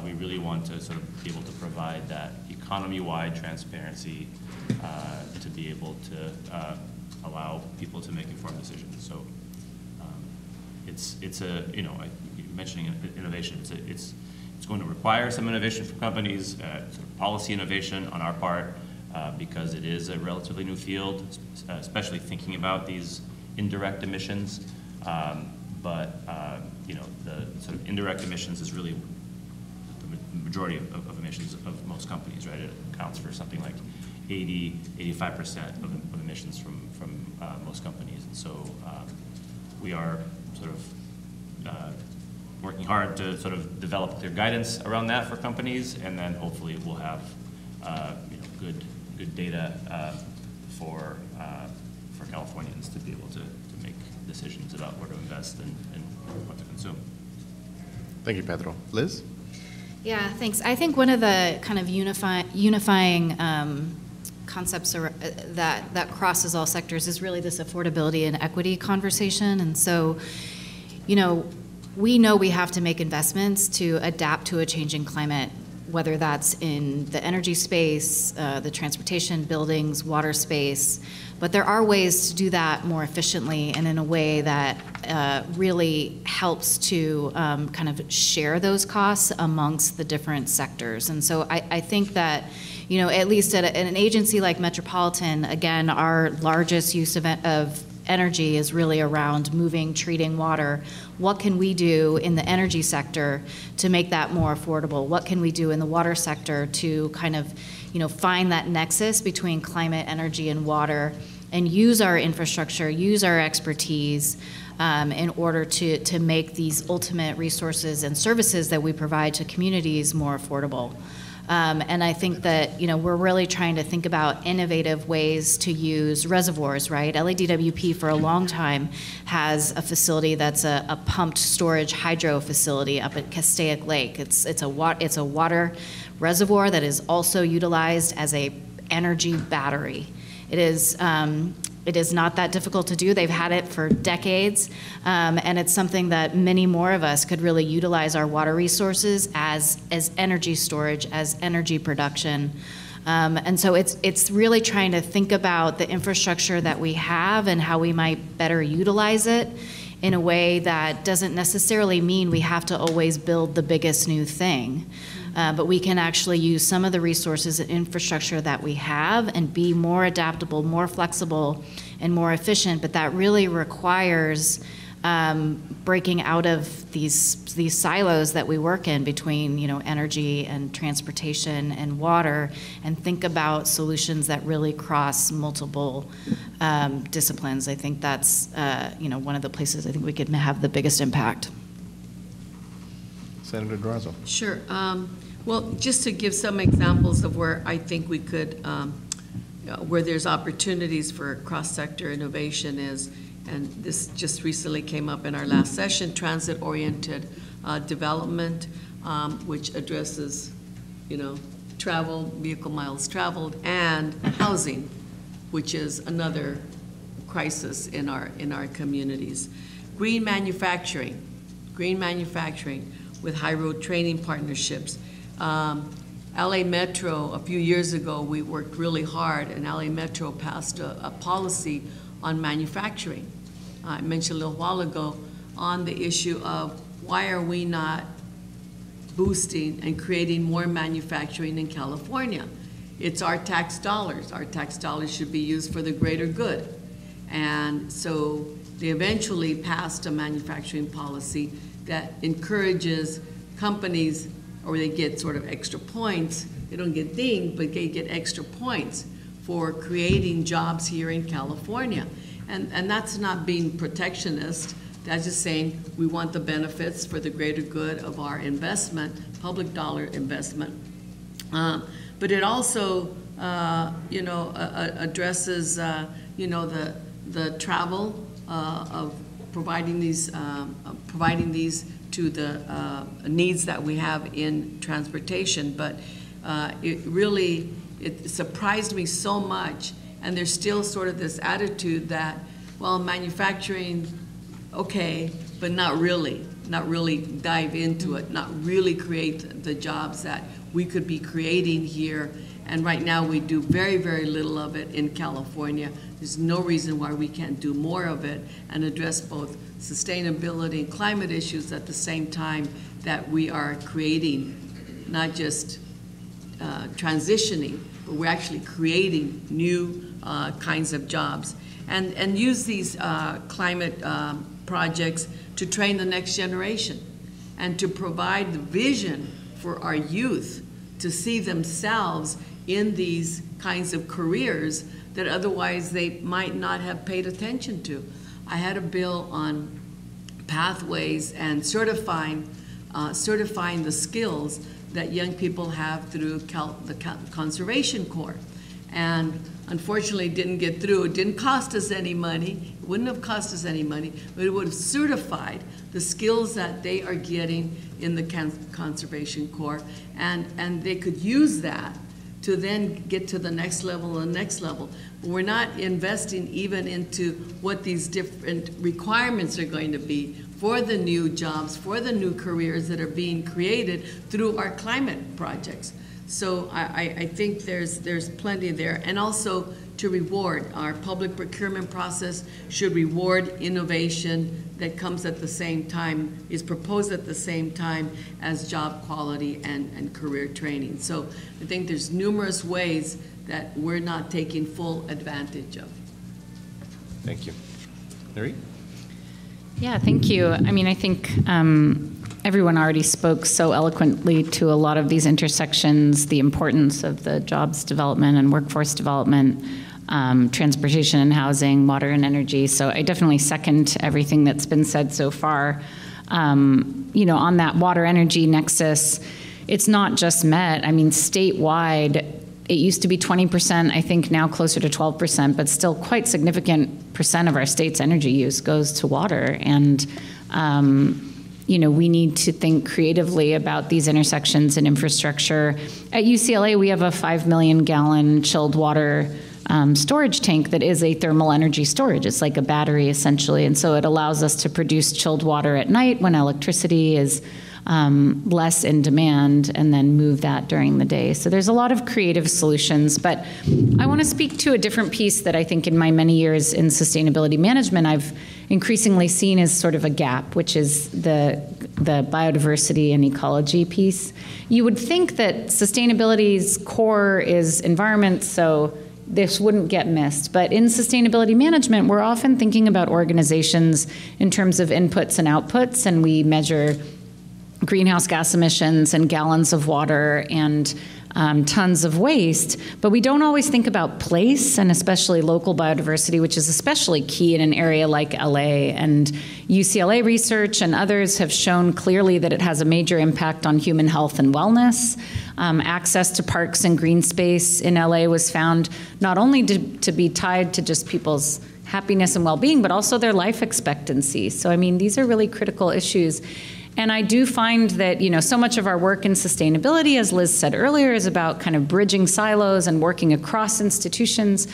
we really want to sort of be able to provide that economy-wide transparency to be able to allow people to make informed decisions. So it's a, you know, you're mentioning innovation. It's going to require some innovation from companies, sort of policy innovation on our part, because it is a relatively new field, especially thinking about these indirect emissions. You know, the sort of indirect emissions is really the majority of emissions of most companies, right? It accounts for something like 85% of emissions from most companies. And so we are sort of working hard to sort of develop clear guidance around that for companies, and then hopefully we'll have you know, good data for Californians to be able to make decisions about where to invest and what to consume. Thank you, Pedro. Liz? Yeah, thanks. I think one of the kind of unifying concepts that crosses all sectors is really this affordability and equity conversation. And so, you know we have to make investments to adapt to a changing climate, whether that's in the energy space, the transportation, buildings, water space. But there are ways to do that more efficiently and in a way that really helps to kind of share those costs amongst the different sectors. And so I think that, you know, at least at an agency like Metropolitan, again, our largest use of energy is really around moving, treating water. What can we do in the energy sector to make that more affordable? What can we do in the water sector to kind of, you know, find that nexus between climate, energy, and water, and use our infrastructure, use our expertise in order to make these ultimate resources and services that we provide to communities more affordable. And I think that, you know, we're really trying to think about innovative ways to use reservoirs, right? LADWP for a long time has a facility that's a pumped storage hydro facility up at Castaic Lake. It's a water reservoir that is also utilized as a energy battery. It is not that difficult to do. They've had it for decades, and it's something that many more of us could really utilize our water resources as energy storage, as energy production. And so it's really trying to think about the infrastructure that we have and how we might better utilize it in a way that doesn't necessarily mean we have to always build the biggest new thing. But we can actually use some of the resources and infrastructure that we have and be more adaptable, more flexible, and more efficient. But that really requires breaking out of these silos that we work in between, you know, energy and transportation and water, and think about solutions that really cross multiple disciplines. I think that's you know, one of the places I think we could have the biggest impact. Senator Durazo. Sure. Well, just to give some examples of where I think we could, where there's opportunities for cross-sector innovation is, and this just recently came up in our last session, transit-oriented development, which addresses, you know, travel, vehicle miles traveled, and housing, which is another crisis in our communities. Green manufacturing with high road training partnerships. LA Metro, a few years ago, we worked really hard, and LA Metro passed a policy on manufacturing. I mentioned a little while ago on the issue of why are we not boosting and creating more manufacturing in California? It's our tax dollars. Our tax dollars should be used for the greater good. And so they eventually passed a manufacturing policy that encourages companies, or they get sort of extra points. They don't get dinged, but they get extra points for creating jobs here in California. And that's not being protectionist. That's just saying we want the benefits for the greater good of our investment, public dollar investment. But it also, you know, addresses, you know, the travel of providing these to the needs that we have in transportation. But it surprised me so much, and there's still sort of this attitude that, well, manufacturing, okay, but not really. not really dive into it, not really create the jobs that we could be creating here. And right now we do very, very little of it in California. There's no reason why we can't do more of it and address both sustainability and climate issues at the same time that we are creating, not just transitioning, but we're actually creating new kinds of jobs. And use these climate projects to train the next generation and to provide the vision for our youth to see themselves in these kinds of careers that otherwise they might not have paid attention to. I had a bill on pathways and certifying the skills that young people have through the Conservation Corps. And unfortunately, it didn't get through. It didn't cost us any money. It wouldn't have cost us any money, but it would have certified the skills that they are getting in the Conservation Corps, and they could use that to then get to the next level and the next level. But we're not investing even into what these different requirements are going to be for the new jobs, for the new careers that are being created through our climate projects. So I think there's plenty there. And also to reward, our public procurement process should reward innovation that comes at the same time, is proposed at the same time as job quality and career training. So I think there's numerous ways that we're not taking full advantage of. Thank you. Nuys? Yeah, thank you. I mean, I think everyone already spoke so eloquently to a lot of these intersections, the importance of the jobs development and workforce development, transportation and housing, water and energy. So I definitely second everything that's been said so far. You know, on that water energy nexus, it's not just met. I mean, statewide, it used to be 20%, I think now closer to 12%, but still quite significant percent of our state's energy use goes to water. And you know, we need to think creatively about these intersections and infrastructure. At UCLA, we have a 5 million gallon chilled water storage tank that is a thermal energy storage. It's like a battery, essentially. And so it allows us to produce chilled water at night when electricity is less in demand, and then move that during the day. So there's a lot of creative solutions. But I want to speak to a different piece that I think in my many years in sustainability management, I've increasingly seen as sort of a gap, which is the biodiversity and ecology piece. You would think that sustainability's core is environment, so this wouldn't get missed. But in sustainability management, we're often thinking about organizations in terms of inputs and outputs, and we measure greenhouse gas emissions and gallons of water and tons of waste, but we don't always think about place, and especially local biodiversity, which is especially key in an area like LA. And UCLA research and others have shown clearly that it has a major impact on human health and wellness. Access to parks and green space in LA was found not only to be tied to just people's happiness and well-being, but also their life expectancy. So, I mean, these are really critical issues. And I do find that, you know, so much of our work in sustainability, as Liz said earlier, is about kind of bridging silos and working across institutions.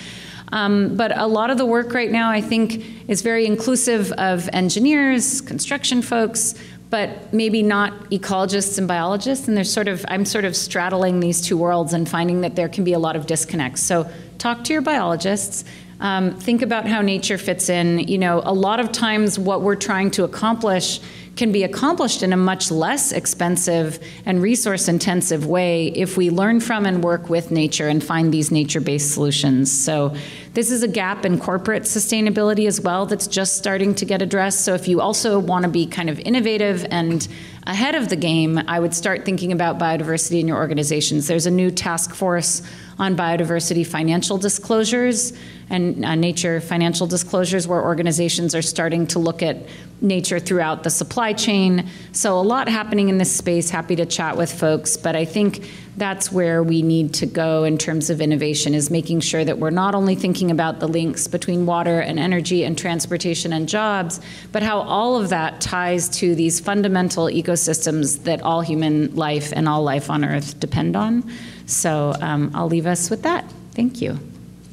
But a lot of the work right now, I think, is very inclusive of engineers, construction folks, but maybe not ecologists and biologists. And I'm sort of straddling these two worlds and finding that there can be a lot of disconnects. So talk to your biologists. Think about how nature fits in. You know, a lot of times what we're trying to accomplish can be accomplished in a much less expensive and resource-intensive way if we learn from and work with nature and find these nature-based solutions. So this is a gap in corporate sustainability as well that's just starting to get addressed. So if you also want to be kind of innovative and ahead of the game, I would start thinking about biodiversity in your organizations. There's a new task force on biodiversity financial disclosures and nature financial disclosures, where organizations are starting to look at nature throughout the supply chain. So a lot happening in this space. Happy to chat with folks, but I think that's where we need to go in terms of innovation, is making sure that we're not only thinking about the links between water and energy and transportation and jobs, but how all of that ties to these fundamental ecosystems that all human life and all life on Earth depend on. So I'll leave us with that. Thank you.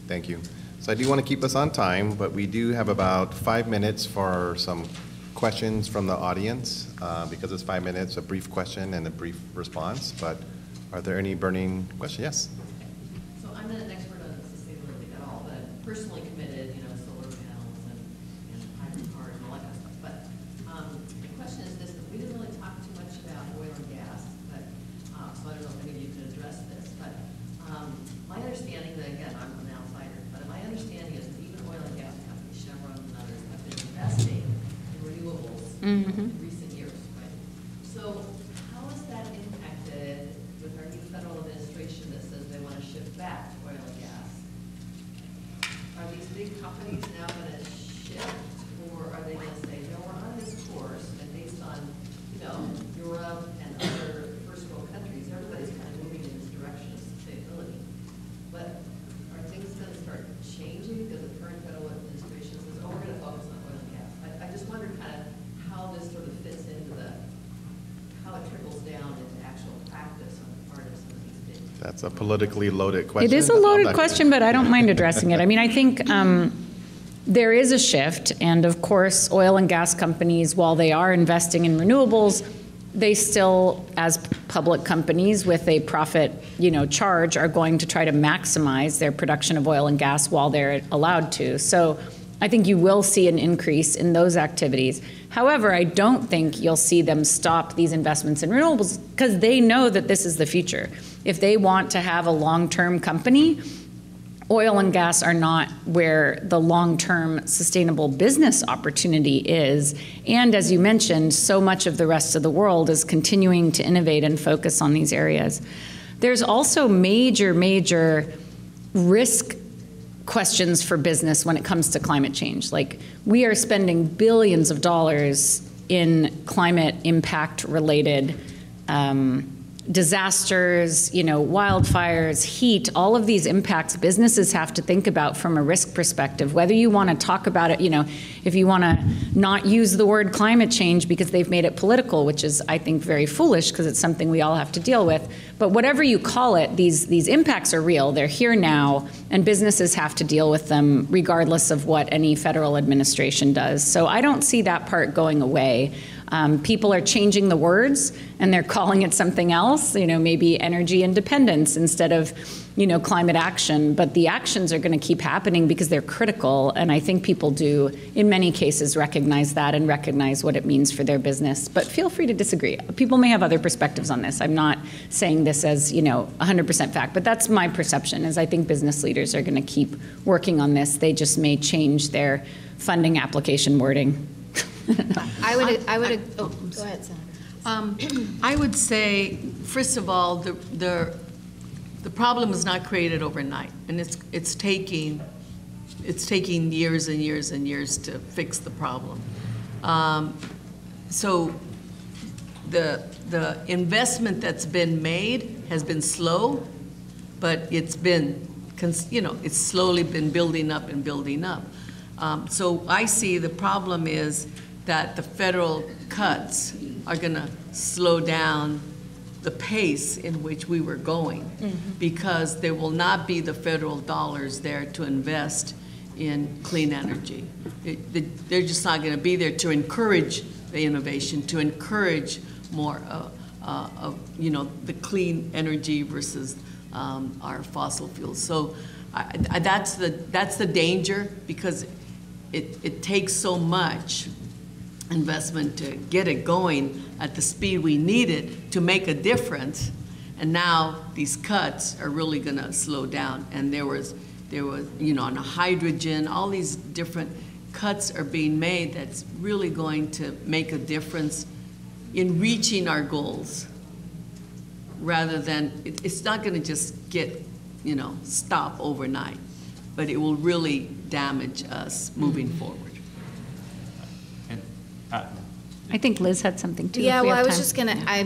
Thank you. So I do want to keep us on time, but we do have about 5 minutes for some questions from the audience. Because it's 5 minutes, a brief question and a brief response. But are there any burning questions? Yes. So I'm not an expert on sustainability at all, but I'm personally committed, solar panels and hybrid cars and all that kind of stuff. But the question is this: that we didn't really talk too much about oil and gas, but so I don't know if any of you can address this. But my understanding, that again, I'm an outsider, but my understanding is that even oil and gas companies, Chevron and others, have been investing in renewables in recent years, right? So how has that impacted with our new federal administration that says they want to shift back to oil and gas? Are these big companies now going to shift, or are they going to say, no, we're on this course, and based on, Europe and other first world countries, everybody's kind of moving in this direction of sustainability. But are things going to start changing because the current federal administration says, oh, we're going to focus on oil and gas? I just wondered kind of how this sort of fits into how it trickles down into actual practice on the part of some of these big. That's a politically loaded question. It is a loaded question, but I don't mind addressing it. I mean, I think there is a shift, and of course, oil and gas companies, while they are investing in renewables, they still, as public companies with a profit, charge, are going to try to maximize their production of oil and gas while they're allowed to. So I think you will see an increase in those activities. However, I don't think you'll see them stop these investments in renewables because they know that this is the future. If they want to have a long-term company, oil and gas are not where the long-term sustainable business opportunity is. And as you mentioned, so much of the rest of the world is continuing to innovate and focus on these areas. There's also major risk questions for business when it comes to climate change. Like, we are spending billions of dollars in climate impact related disasters, wildfires, heat, all of these impacts businesses have to think about from a risk perspective, whether you want to talk about it, if you want to not use the word climate change because they've made it political, which is, I think, very foolish because it's something we all have to deal with. But whatever you call it, these impacts are real. They're here now, and businesses have to deal with them regardless of what any federal administration does. So I don't see that part going away. People are changing the words and they're calling it something else, maybe energy independence instead of, climate action. But the actions are going to keep happening because they're critical. And I think people do, in many cases, recognize that and recognize what it means for their business. But feel free to disagree. People may have other perspectives on this. I'm not saying this as, 100% fact. But that's my perception, is I think business leaders are going to keep working on this. They just may change their funding application wording. I would go ahead, Senator. I would say, first of all, the problem is not created overnight, and it's taking years and years and years to fix the problem. So the investment that's been made has been slow, but it's slowly been building up and building up. So I see the problem is that the federal cuts are going to slow down the pace in which we were going, because there will not be the federal dollars there to invest in clean energy. They're just not going to be there to encourage the innovation, to encourage more of the clean energy versus our fossil fuels. So that's the danger, because it takes so much investment to get it going at the speed we need it to make a difference, and now these cuts are really going to slow down. And there was on hydrogen, all these different cuts are being made that's really going to make a difference in reaching our goals, rather than it's not going to just get stop overnight, but it will really damage us moving forward. I think Liz had something too. Yeah, well, I was just gonna, I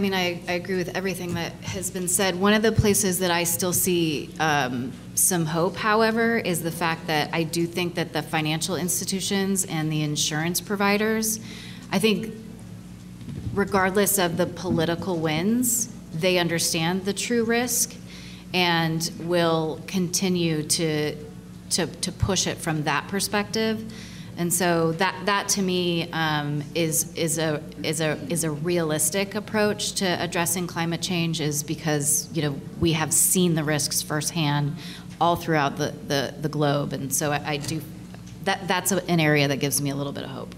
agree with everything that has been said. One of the places that I still see some hope, however, is the fact that I do think that the financial institutions and the insurance providers, I think regardless of the political winds, they understand the true risk and will continue to push it from that perspective. And so that to me is a realistic approach to addressing climate change, is because we have seen the risks firsthand all throughout the globe, and so I do that's an area that gives me a little bit of hope.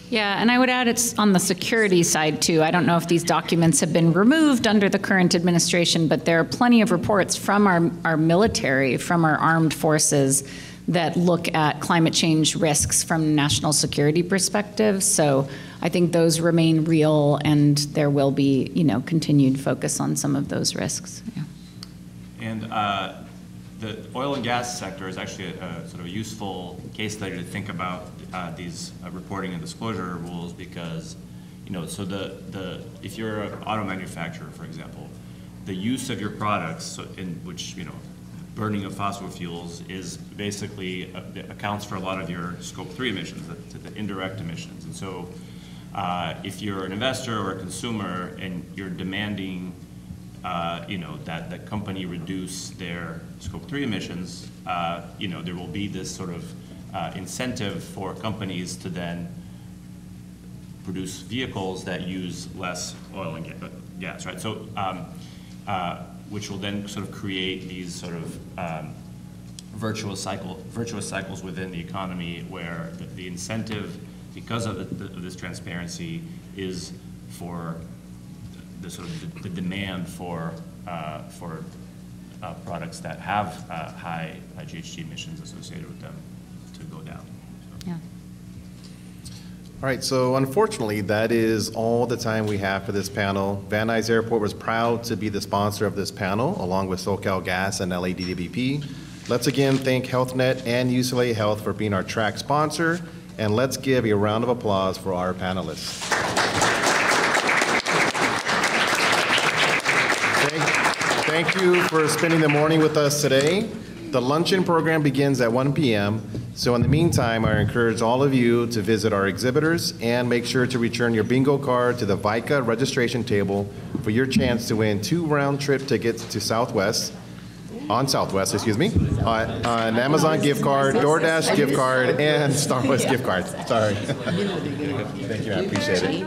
Yeah, and I would add it's on the security side too. I don't know if these documents have been removed under the current administration, but there are plenty of reports from our military, from our armed forces, that look at climate change risks from national security perspective. So I think those remain real, and there will be, continued focus on some of those risks. Yeah. And the oil and gas sector is actually a sort of a useful case study to think about these reporting and disclosure rules, because, so if you're an auto manufacturer, for example, the use of your products, in which, burning of fossil fuels is basically accounts for a lot of your scope 3 emissions, the indirect emissions. And so if you're an investor or a consumer and you're demanding that the company reduce their scope 3 emissions, there will be this sort of incentive for companies to then produce vehicles that use less oil and gas, right? So, which will then sort of create these sort of virtuous cycles within the economy, where the incentive, because of this transparency, is for the sort of the demand for products that have high GHG emissions associated with them to go down. So. Yeah. All right, so unfortunately, that is all the time we have for this panel. Van Nuys Airport was proud to be the sponsor of this panel, along with SoCalGas and LADWP. Let's again thank HealthNet and UCLA Health for being our track sponsor, and let's give a round of applause for our panelists. Thank you for spending the morning with us today. The luncheon program begins at 1 p.m., so in the meantime, I encourage all of you to visit our exhibitors and make sure to return your bingo card to the VICA registration table for your chance to win 2 round-trip tickets to Southwest, an Amazon gift card, DoorDash gift card, and Starbucks gift card. Sorry. Thank you, I appreciate it.